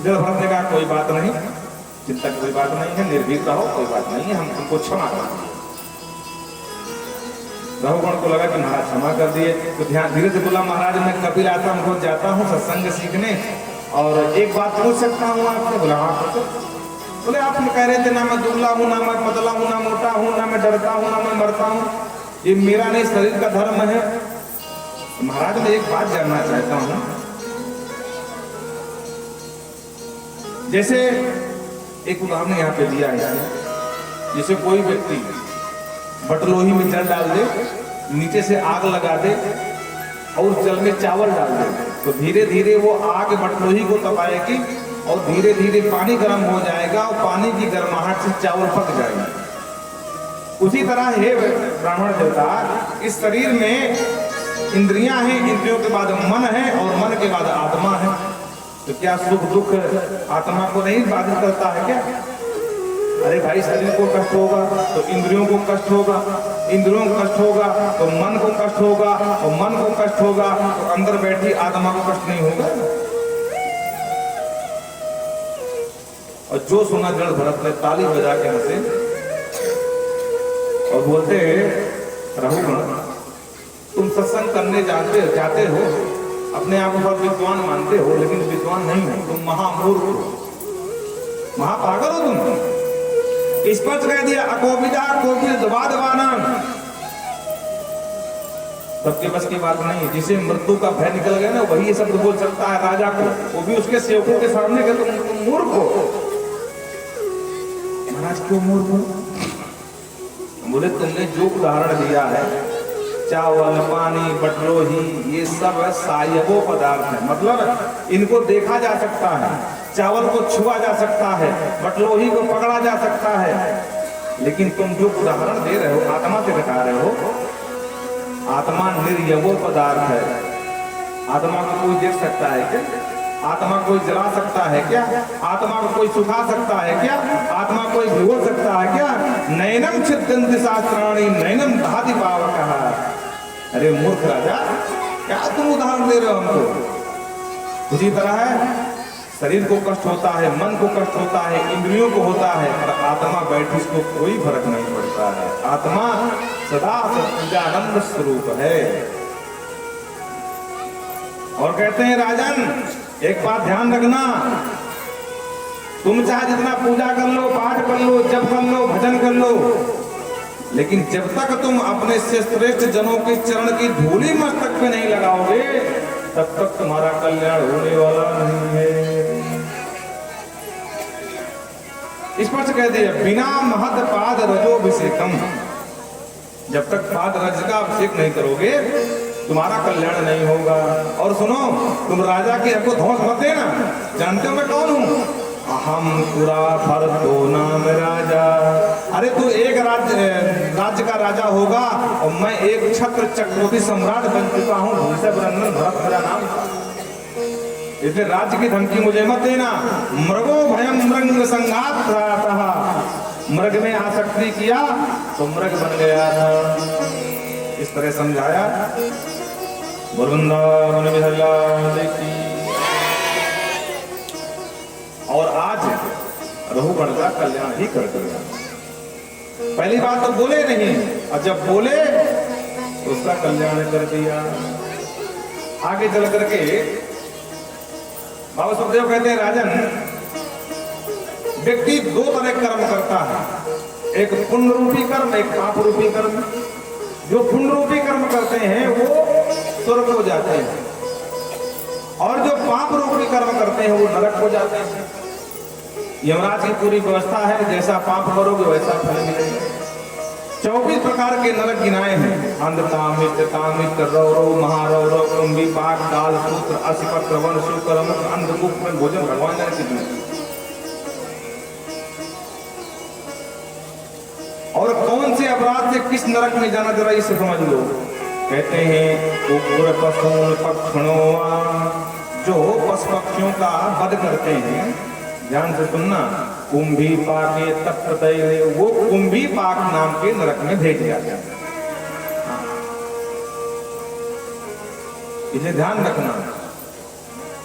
जलभरत ने कहा कोई बात नहीं, चिंता की कोई बात नहीं है, निर्भीक रहो, कोई बात नहीं है, हम तुमको क्षमा कर दिए। रघुगण को लगा कि महाराज क्षमा कर दिए तो ध्यान धीरे से बोला महाराज मैं कपिल आता हूँ, रोज जाता हूँ सत्संग सीखने, और एक बात पूछ सकता हूँ आपसे? बोला हाँ पूछो। बोले आप कह रहे थे ना मैं दुबला हूँ, ना मैं पतला हूँ, ना मोटा हूँ, ना मैं डरता हूँ, ना मैं मरता हूँ, ये मेरा नहीं शरीर का धर्म है। महाराज मैं एक बात जानना चाहता हूँ, जैसे एक उदाहरण यहाँ पे दिया है, जैसे कोई व्यक्ति बटलोही में जल डाल दे, नीचे से आग लगा दे और उस जल में चावल डाल दे, तो धीरे धीरे वो आग बटलोही को तपाएगी और धीरे धीरे पानी गर्म हो जाएगा और पानी की गर्माहट से चावल पक जाएगा। उसी तरह हे ब्राह्मण देवता, इस शरीर में इंद्रियां हैं, इंद्रियों के बाद मन है और मन के बाद आत्मा है। तो क्या सुख दुख आत्मा को नहीं बाधित करता है क्या? अरे भाई शरीर को कष्ट होगा तो इंद्रियों को कष्ट होगा, इंद्रियों को कष्ट होगा तो मन को कष्ट होगा, और मन को कष्ट होगा तो अंदर बैठी आत्मा को कष्ट नहीं होगा। और जो सुना जलभरत ने ताली बजा के हंसे और बोलते रघुगण तुम सत्संग करने जाते हो, अपने आप को बहुत विद्वान मानते हो, लेकिन विद्वान नहीं हो, तुम महामूर्ख हो, महापागल हो तुम। स्पष्ट कह दिया अकोपिता कोपित दबा दबाना सबके बस की बात नहीं। जिसे मृत्यु का भय निकल गया ना वही ये शब्द बोल सकता है राजा को, वो भी उसके सेवकों के सामने के तुम मूर्ख हो। महाराज क्यों मूर्ख हो? बोले तुमने जो उदाहरण दिया है चावल पानी बटलोही ये सब सायबो पदार्थ है, मतलब इनको देखा जा सकता है, चावल को छुआ जा सकता है, बटलोही को पकड़ा जा सकता है, लेकिन तुम जो उदाहरण दे रहे हो आत्मा से बता रहे हो, आत्मा निर्यवो पदार्थ है। आत्मा को कोई देख सकता है क्या? आत्मा कोई जला सकता है क्या? आत्मा को कोई सुखा सकता है क्या? आत्मा कोई भिगो सकता है क्या? नैनम छिद्यन्ति शास्त्राणि नैनम दहति पावकः। अरे मूर्ख राजा, क्या तुम उदाहरण दे रहे हो हमको? उसी तरह है शरीर को कष्ट होता है, मन को कष्ट होता है, इंद्रियों को होता है, पर आत्मा बैठी उसको कोई फर्क नहीं पड़ता है। आत्मा सदा सच्चिदानंद स्वरूप है। और कहते हैं राजन एक बात ध्यान रखना, तुम चाहे जितना पूजा कर लो, पाठ कर लो, जप कर लो, भजन कर लो, लेकिन जब तक तुम अपने से श्रेष्ठ जनों के चरण की धूली मस्तक पे नहीं लगाओगे तब तक तुम्हारा कल्याण होने वाला नहीं है। स्पष्ट कह दिया बिना महत पाद रजोभिषेकम, जब तक पाद रज का अभिषेक नहीं करोगे तुम्हारा कल्याण नहीं होगा। और सुनो, तुम राजा की हक को ध्वंस मत देना। जानते हो मैं कौन हूँ? अहम पुरा भरतो नाम राजा। अरे तू एक राज्य का राजा होगा और मैं एक छत्र चक्रवर्ती सम्राट बन चुका हूँ। भरत मेरा नाम। इसलिए राज्य की धमकी मुझे मत देना। मृगो भयम मृंग संघात था, मृग में आसक्ति किया तो मृग बन गया था। इस तरह समझाया। वृंदावन विहला की। और आज रघुगण का कल्याण ही कर दिया। पहली बात तो बोले नहीं, और जब बोले तो उसका कल्याण कर दिया। आगे चल करके बाबा सुखदेव कहते हैं, राजन, व्यक्ति दो तरह कर्म करता है, एक पुण्य रूपी कर्म, एक पाप रूपी कर्म। जो पुण्य रूपी कर्म करते हैं वो स्वर्ग हो जाते हैं, और जो पाप रूपी कर्म करते हैं वो नरक हो जाते हैं। यमराज की पूरी व्यवस्था है, जैसा पाप करोगे वैसा फल मिलेगा। 24 प्रकार के नरक गिनाए हैं। अंधता, मित्रता, मित्र, रौरव, महारौरव, कुंभी, पाक, काल, सूत्र, असिपत्र, वन, शुक्रम, अंधकूप में भोजन। भगवान ने कितने। और कौन से अपराध से किस नरक में जाना, जरा इसे समझ लो। कहते हैं कुकुर पशून पक्षणों, जो पशु पक्षियों का वध करते हैं, ध्यान से सुनना, कुंभी पाके तप्त, वो कुंभी पाक नाम के नरक में भेज जाते हैं। इसे ध्यान रखना।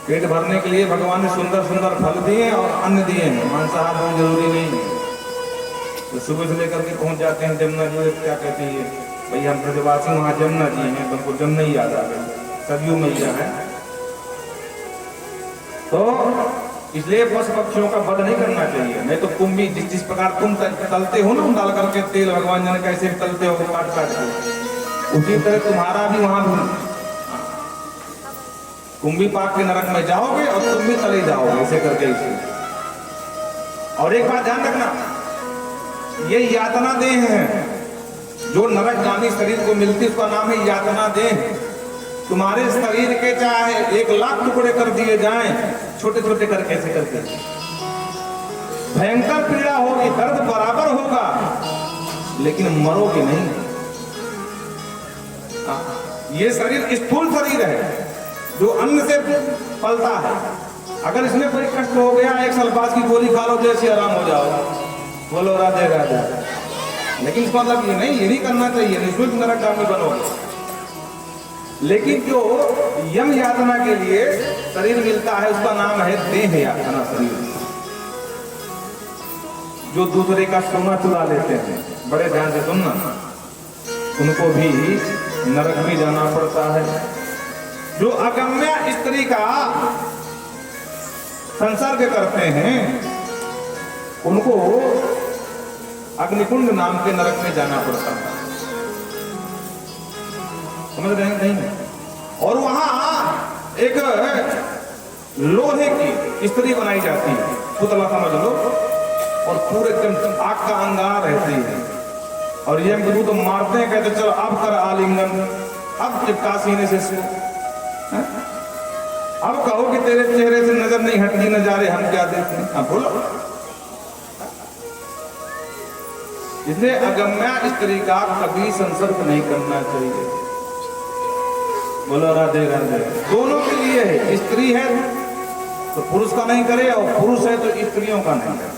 पेट भरने के लिए भगवान ने सुंदर सुंदर फल दिए और अन्न दिए हैं, मांसाहार बहुत जरूरी नहीं है। तो सुबह से लेकर के पहुंच जाते हैं जमुना जी, क्या कहते हैं भाई, हम ब्रजवासी वहां जमुना जी हैं, तुमको जमुना ही याद आ गई, सरयू मैया है। तो इसलिए पशु पक्षियों का वध नहीं करना चाहिए। नहीं तो कुंभी, जिस प्रकार तुम तलते हो ना डाल करके तेल, भगवान जाने कैसे तलते हो काट काट के, उसी तरह तुम्हारा भी वहां कुंभी पाक के नरक में जाओगे और तुम भी तले जाओगे, ऐसे करके इसे। और एक बात ध्यान रखना, ये यातना देह है जो नरकगामी शरीर को मिलती, उसका नाम है यातना देह। तुम्हारे शरीर के चाहे 1,00,000 टुकड़े कर दिए जाएं, छोटे छोटे करके ऐसे करके, भयंकर पीड़ा होगी, दर्द बराबर होगा, लेकिन मरोगे नहीं। ये शरीर स्थूल शरीर है जो अन्न से पलता है। अगर इसमें कोई कष्ट हो गया, 1 साल बाद की गोली खा लो, जैसे आराम हो जाओ, बोलो राधे राधे। लेकिन इसका मतलब ये नहीं, ये नहीं करना चाहिए, निःशुल्क नरकगामी बनोगे। लेकिन जो यम यातना के लिए शरीर मिलता है, उसका नाम है देह यातना शरीर। जो दूसरे का सोना चुरा लेते हैं, बड़े ध्यान से सुनना, उनको भी नरक में जाना पड़ता है। जो अगम्य स्त्री का संसर्ग करते हैं, उनको अग्निकुंड नाम के नरक में जाना पड़ता है। समझ रहे हैं नहीं? और वहां एक लोहे की स्त्री बनाई जाती है, पुतला समझ लो, और पूरे एकदम आग का अंगार रहती है। और ये गुरु तो मारते हैं, कहते चलो अब कर आलिंगन, अब चिपका सीने से सो, अब कहो कि तेरे चेहरे से नजर नहीं हटती, नजारे हम क्या देखते हैं, अब बोलो। इसलिए अगम्य स्त्री का कभी संसर्ग नहीं करना चाहिए। बोलो राधे राधे। दोनों के लिए है, स्त्री है तो पुरुष का नहीं करे, और पुरुष है तो स्त्रियों का नहीं करे।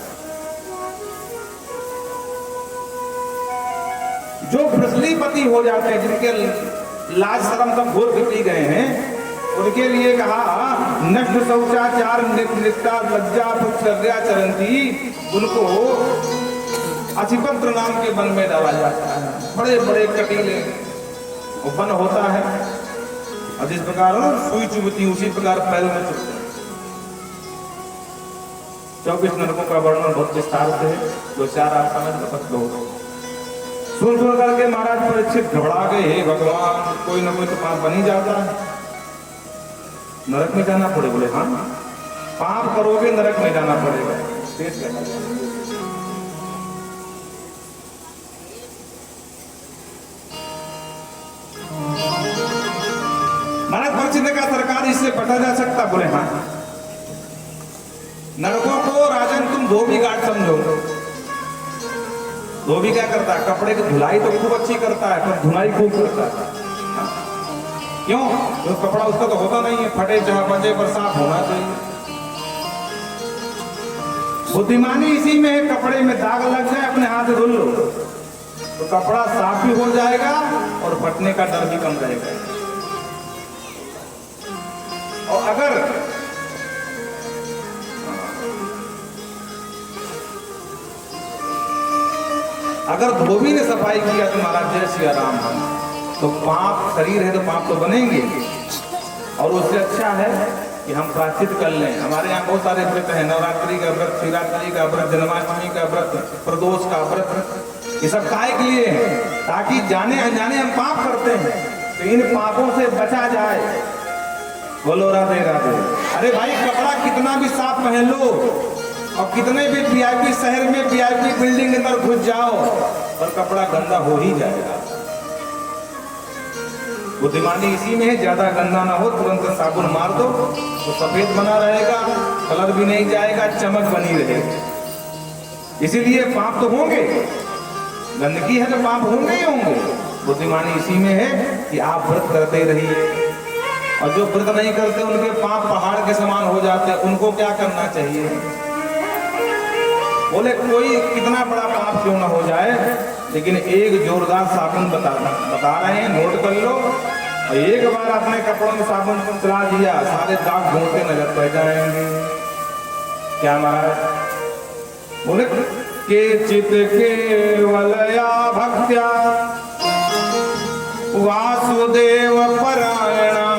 जो भ्रष्लीपति हो जाते हैं, जिनके लाज शर्म सब घोर बिगड़ी गए हैं, उनके लिए कहा नष्ट शौचाचार नित्या लज्जा पुच्छर्या चरंती, उनको अचिपत्र नाम के वन में डाला जाता है। बड़े बड़े कटीले वो वन होता है, और जिस प्रकार सुई चुभती उसी प्रकार पैरों में चुभते हैं। 24 नरकों का वर्णन बहुत विस्तार से है, 2-4 आप समझ सकते हो। सुन सुन करके महाराज परीक्षित घबरा गए, हे भगवान, कोई ना कोई तो पाप बन ही जाता है, नरक में जाना पड़े। बोले हाँ, पाप करोगे नरक में जाना पड़ेगा। तेज कहना परिचित का सरकार इससे बचा जा सकता? बोले हाँ। नलकों को राजन तुम धोबी घाट समझो। धोबी क्या करता है? कपड़े की धुलाई तो खूब अच्छी करता है, पर धुलाई खूब करता है। क्यों? तो कपड़ा उसका तो होता नहीं है, फटे जहां बचे पर साफ होना चाहिए। बुद्धिमानी इसी में है, कपड़े में दाग लग जाए अपने हाथ से धुल लो तो कपड़ा साफ भी हो जाएगा और फटने का डर भी कम रहेगा। और अगर धोबी ने सफाई किया तो महाराज जय श्री राम तो पाप, शरीर है तो पाप तो बनेंगे। और उससे अच्छा है कि हम प्रायश्चित कर लें। हमारे यहाँ बहुत सारे व्रत हैं, नवरात्रि का व्रत, शिवरात्रि का व्रत, जन्माष्टमी का व्रत, प्रदोष का व्रत। ये सब काहे के लिए है? ताकि जाने अनजाने हम पाप करते हैं तो इन पापों से बचा जाए। बोलो राधे राधे। अरे भाई, कपड़ा कितना भी साफ पहन लो और कितने भी वीआईपी शहर में वीआईपी बिल्डिंग के अंदर घुस जाओ और कपड़ा गंदा हो ही जाएगा। बुद्धिमानी इसी में है, ज्यादा गंदा ना हो, तुरंत साबुन मार दो तो सफेद बना रहेगा, कलर भी नहीं जाएगा, चमक बनी रहेगी। इसीलिए पाप तो होंगे, गंदगी है तो पाप होंगे ही होंगे। बुद्धिमानी इसी में है कि आप व्रत करते रहिए, और जो व्रत नहीं करते उनके पाप पहाड़ के समान हो जाते हैं। उनको क्या करना चाहिए? बोले कोई कितना बड़ा पाप क्यों ना हो जाए, लेकिन एक जोरदार साबुन बता रहे हैं, नोट कर लो। और एक बार अपने कपड़ों में साबुन चला दिया, सारे दाग धो के नजर पड़ जाएंगे। क्या महाराज? बोले के चित केवलया भक्त्या वासुदेव परायणा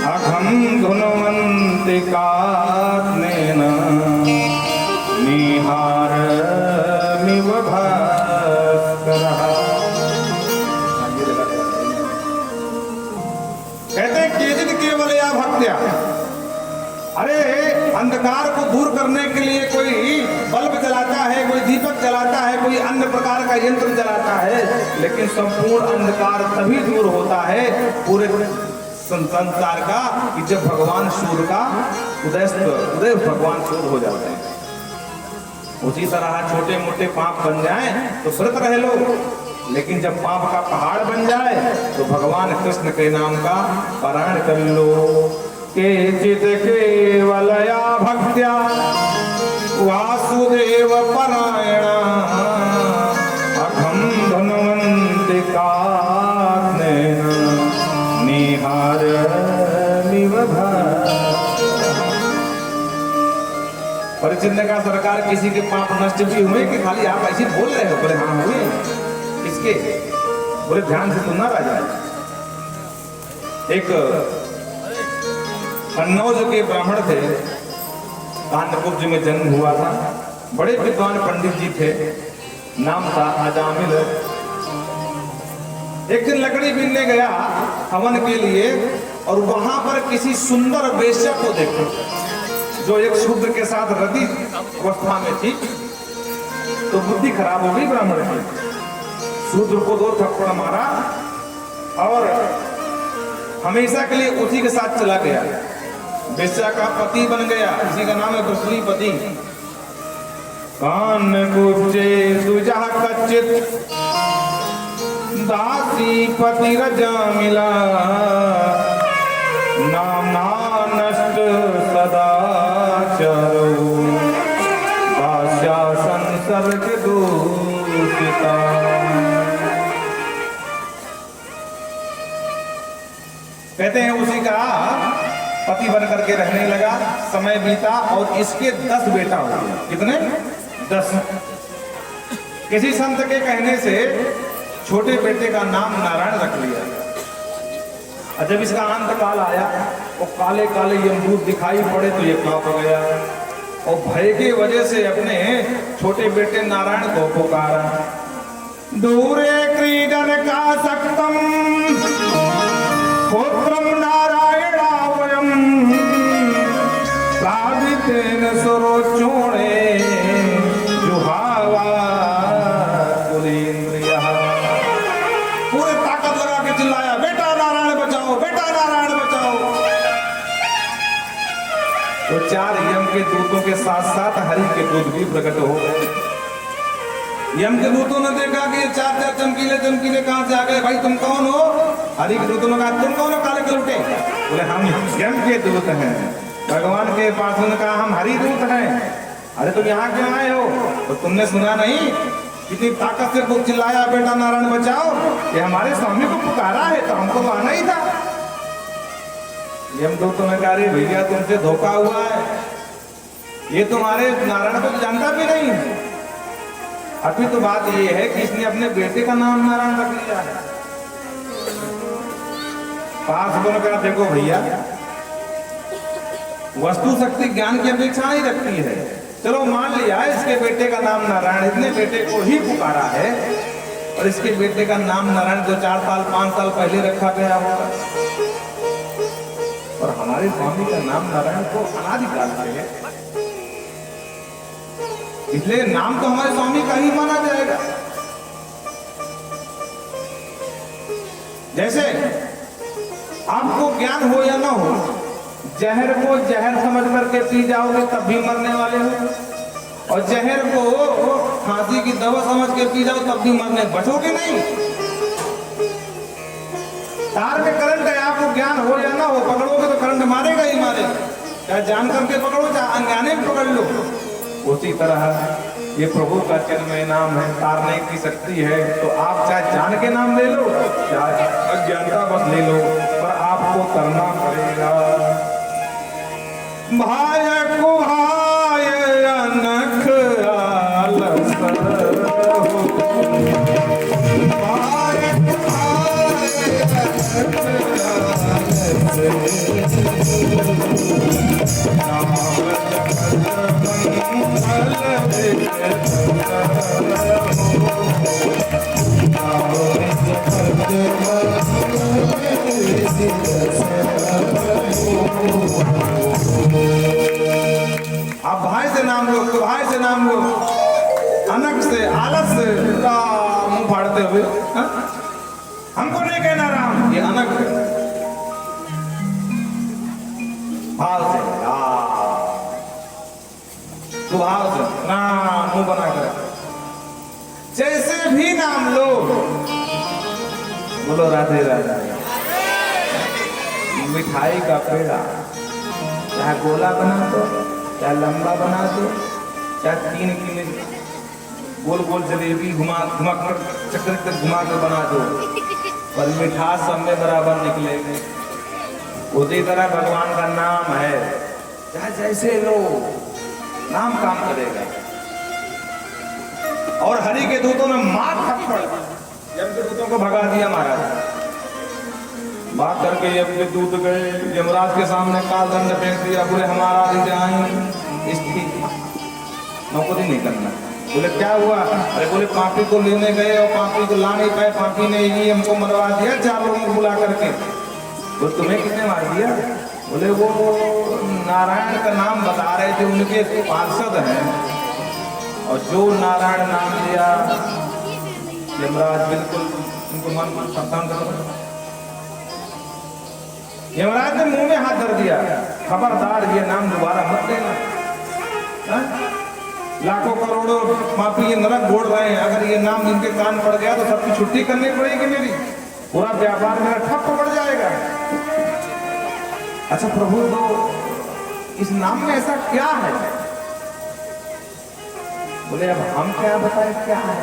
अघम धुनवंतिका निहार मिव भास्करः। कहते हैं केजित केवल या भक्त्या। अरे अंधकार को दूर करने के लिए कोई बल्ब जलाता है, कोई दीपक जलाता है, कोई अन्य प्रकार का यंत्र जलाता है, लेकिन संपूर्ण अंधकार तभी दूर होता है पूरे संसार का कि जब भगवान सूर्य का उदय भगवान सूर्य हो जाते हैं। उसी तरह छोटे मोटे पाप बन जाएं तो व्रत रह लो, लेकिन जब पाप का पहाड़ बन जाए तो भगवान कृष्ण के नाम का पारायण कर लो। केचित केवलया भक्त्या वासुदेव परायणा अघम धनवंतिका निहार मिव परिचित का सरकार किसी के पाप नष्ट भी हुए कि खाली आप ऐसे बोल रहे हो? बोले हाँ हुए। किसके? बोले ध्यान से सुनना राजा। एक कन्नौज के ब्राह्मण थे, कानपुर में जन्म हुआ था। बड़े विद्वान पंडित जी थे, नाम था अजामिल। एक दिन लकड़ी बीनने गया हवन के लिए और वहां पर किसी सुंदर वेश्या को देखा जो एक शूद्र के साथ रति अवस्था में थी। तो बुद्धि खराब हो गई ब्राह्मण की, शूद्र को 2 थप्पड़ मारा और हमेशा के लिए उसी के साथ चला गया। वेश्या का पति बन गया, इसी का नाम है वृषणीपति। कान गुचे सुजा कच्चित दासी पति रजामिला नामना नष्ट सदाचारो दास्या संसर्ग दूषिता। कहते हैं उसी का पति बन करके रहने लगा। समय बीता और इसके 10 बेटा हो गए। कितने? 10। किसी संत के कहने से छोटे बेटे का नाम नारायण रख लिया। और जब इसका अंत काल आया वो काले काले यमदूत दिखाई पड़े तो ये कांप गया और भय की वजह से अपने छोटे बेटे नारायण को पुकारा। दूरे क्रीडन का सक्तम पुत्रम नारायणावयम सावितेन सरोचोणे जुहावा कुलेन्द्रियः। पूरे ताकत लगा के चिल्लाया, बेटा नारायण बचाओ, बेटा चार यम के दूतों के साथ साथ हरि के दूत भी प्रकट हो गए। यम के दूतों ने देखा कि ये चार चार चमकीले चमकीले कहां से आ गए, भाई तुम कौन हो? हरि के दूतों ने कहा तुम कौन हो काले कलुटे? बोले हम यम के दूत हैं। भगवान के पास ने कहा हम हरि दूत हैं। अरे तुम यहाँ क्यों आए हो? तो तुमने सुना नहीं कितनी ताकत से खूब चिल्लाया बेटा नारायण बचाओ, ये हमारे स्वामी को पुकारा है, तो हमको तो आना ही था। यमदूतों ने कहा अरे भैया तुमसे धोखा हुआ है, ये तुम्हारे नारायण को जानता भी नहीं। अभी तो बात ये है कि इसने अपने बेटे का नाम नारायण रख लिया है। पास बोल कर देखो भैया, वस्तु शक्ति ज्ञान की अपेक्षा नहीं रखती है। चलो मान लिया इसके बेटे का नाम नारायण, इसने बेटे को ही पुकारा है और इसके बेटे का नाम नारायण 2-4 साल 5 साल पहले रखा गया होगा, और हमारे स्वामी का नाम नारायण को अनादिकाल से है, इसलिए नाम तो हमारे स्वामी का ही माना जाएगा। जैसे आपको ज्ञान हो या ना हो, जहर को जहर समझ करके पी जाओगे तब भी मरने वाले हो, और जहर को फांसी की दवा समझ के पी जाओ तब भी मरने बचोगे नहीं। तार में करंट है, आपको ज्ञान हो या ना हो, पकड़ोगे तो करंट मारेगा ही मारेगा, चाहे जान करके पकड़ो चाहे अनजाने में पकड़ लो। उसी तरह ये प्रभु का चिन्मय नाम है, तारने की शक्ति है, तो आप चाहे जान के नाम ले लो चाहे अज्ञानता बस ले लो, पर आपको करना पड़ेगा। भाय कुहाय अनख आलस हो, भाय कुहाय अनख आप भाई से नाम लो, तो भाई से नाम लो, अनक से आलस से मुंह फाड़ते हुए हमको नहीं कहना राम, ये अनक है। भाव से तो भाव से नाम मुंह बना कर जैसे भी नाम लो, बोलो राधे राधे। मिठाई का पेड़ा चाहे गोला बना दो चाहे लंबा बना दो, चाहे 3 किलो गोल गोल जलेबी घुमा घुमा कर चक्कर तक घुमा कर बना दो, पर मिठास सब में बराबर निकलेगी। उसी तरह भगवान का नाम है, चाहे जैसे लो नाम काम करेगा। और हरि के दूतों ने मार थप्पड़ यम के दूतों को भगा दिया महाराज। बात करके यम के दूत गए, यमराज के सामने काल दंड फेंक दिया, बोले हमारा स्थिति नौकरी नहीं करना। बोले क्या हुआ? अरे बोले पापी को लेने गए और पापी को ला नहीं पाए, पापी ने ही हमको मरवा दिया 4 लोगों को बुला करके। तो तुम्हें किसने मार दिया? बोले वो नारायण का नाम बता रहे थे, उनके पार्षद हैं, और जो नारायण नाम लिया यमराज बिल्कुल उनको मन प्रसन्न कर। यमराज ने मुंह में हाथ धर दिया, खबरदार ये नाम दोबारा मत लेना। लाखों करोड़ों पापी ये नरक बोल रहे हैं, अगर ये नाम इनके कान पड़ गया तो सबकी छुट्टी करनी पड़ेगी मेरी, पूरा व्यापार मेरा ठप पड़ जाएगा। अच्छा प्रभु, तो इस नाम में ऐसा क्या है? बोले अब हम क्या बताएं क्या है?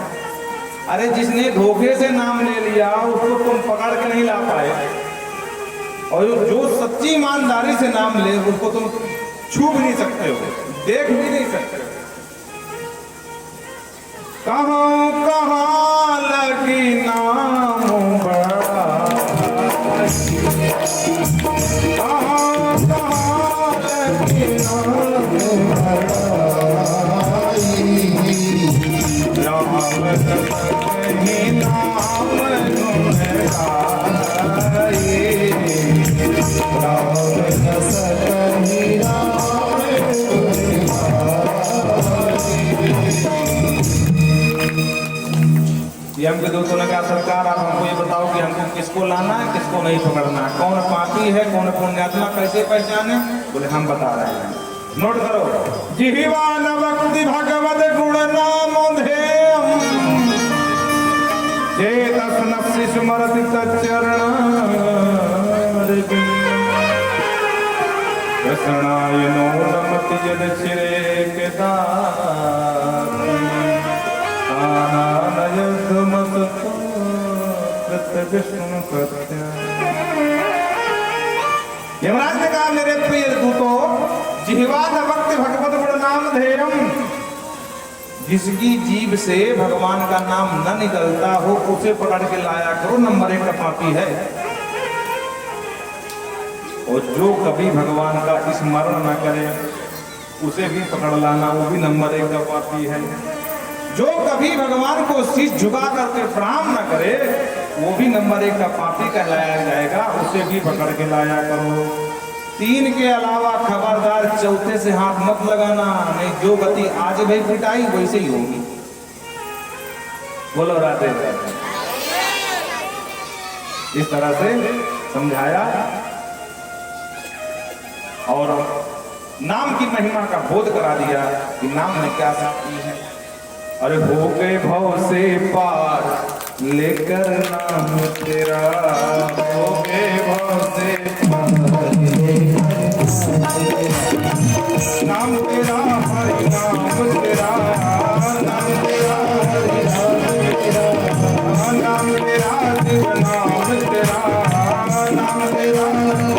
अरे जिसने धोखे से नाम ले लिया उसको तुम पकड़ के नहीं ला पाए, और जो सच्ची ईमानदारी से नाम ले उसको तुम छू भी नहीं सकते हो, देख भी नहीं सकते हो। कहाँ कहाँ लगी नाम बड़ा, कहाँ कहाँ लगी नाम यम के दूतों ने कहा सरकार आप हमको ये बताओ कि हमको किसको लाना है किसको नहीं पकड़ना है, कौन पापी है कौन पुण्यात्मा, कैसे पहचाने? बोले हम बता रहे हैं। नोट करो, जिह्वान भक्ति भगवत गुण नाम ध्येयम् चेतस नफसि स्मरति तच्चरणारविन्दम् कृष्णायनो नमति यद चिरेकदा विष्णु कृत्य। यमराज ने कहा मेरे प्रिय दूतों, जिह्वान भक्ति भगवत गुण नाम ध्येयम्, जिसकी जीभ से भगवान का नाम न निकलता हो उसे पकड़ के लाया करो, नंबर 1 का पापी है। और जो कभी भगवान का स्मरण न करे उसे भी पकड़ लाना, वो भी नंबर 1 का पापी है। जो कभी भगवान को शीश झुका करके प्रणाम न करे वो भी नंबर 1 का पापी कहलाया जाएगा, उसे भी पकड़ के लाया करो। 3 के अलावा खबरदार चौथे से हाथ मत लगाना, नहीं जो गति आज भाई पिटाई वैसे ही होगी। बोलो राधे राधे। इस तरह से समझाया और नाम की महिमा का बोध करा दिया कि नाम में क्या शक्ति है। अरे हो गए भव से पार लेकर नाम तेरा, हो गए भव से पार नाम तेरा, हरि नाम तेरा, नाम तेरा, हरि नाम तेरा, नाम तेरा, शिव नाम तेरा, नाम तेरा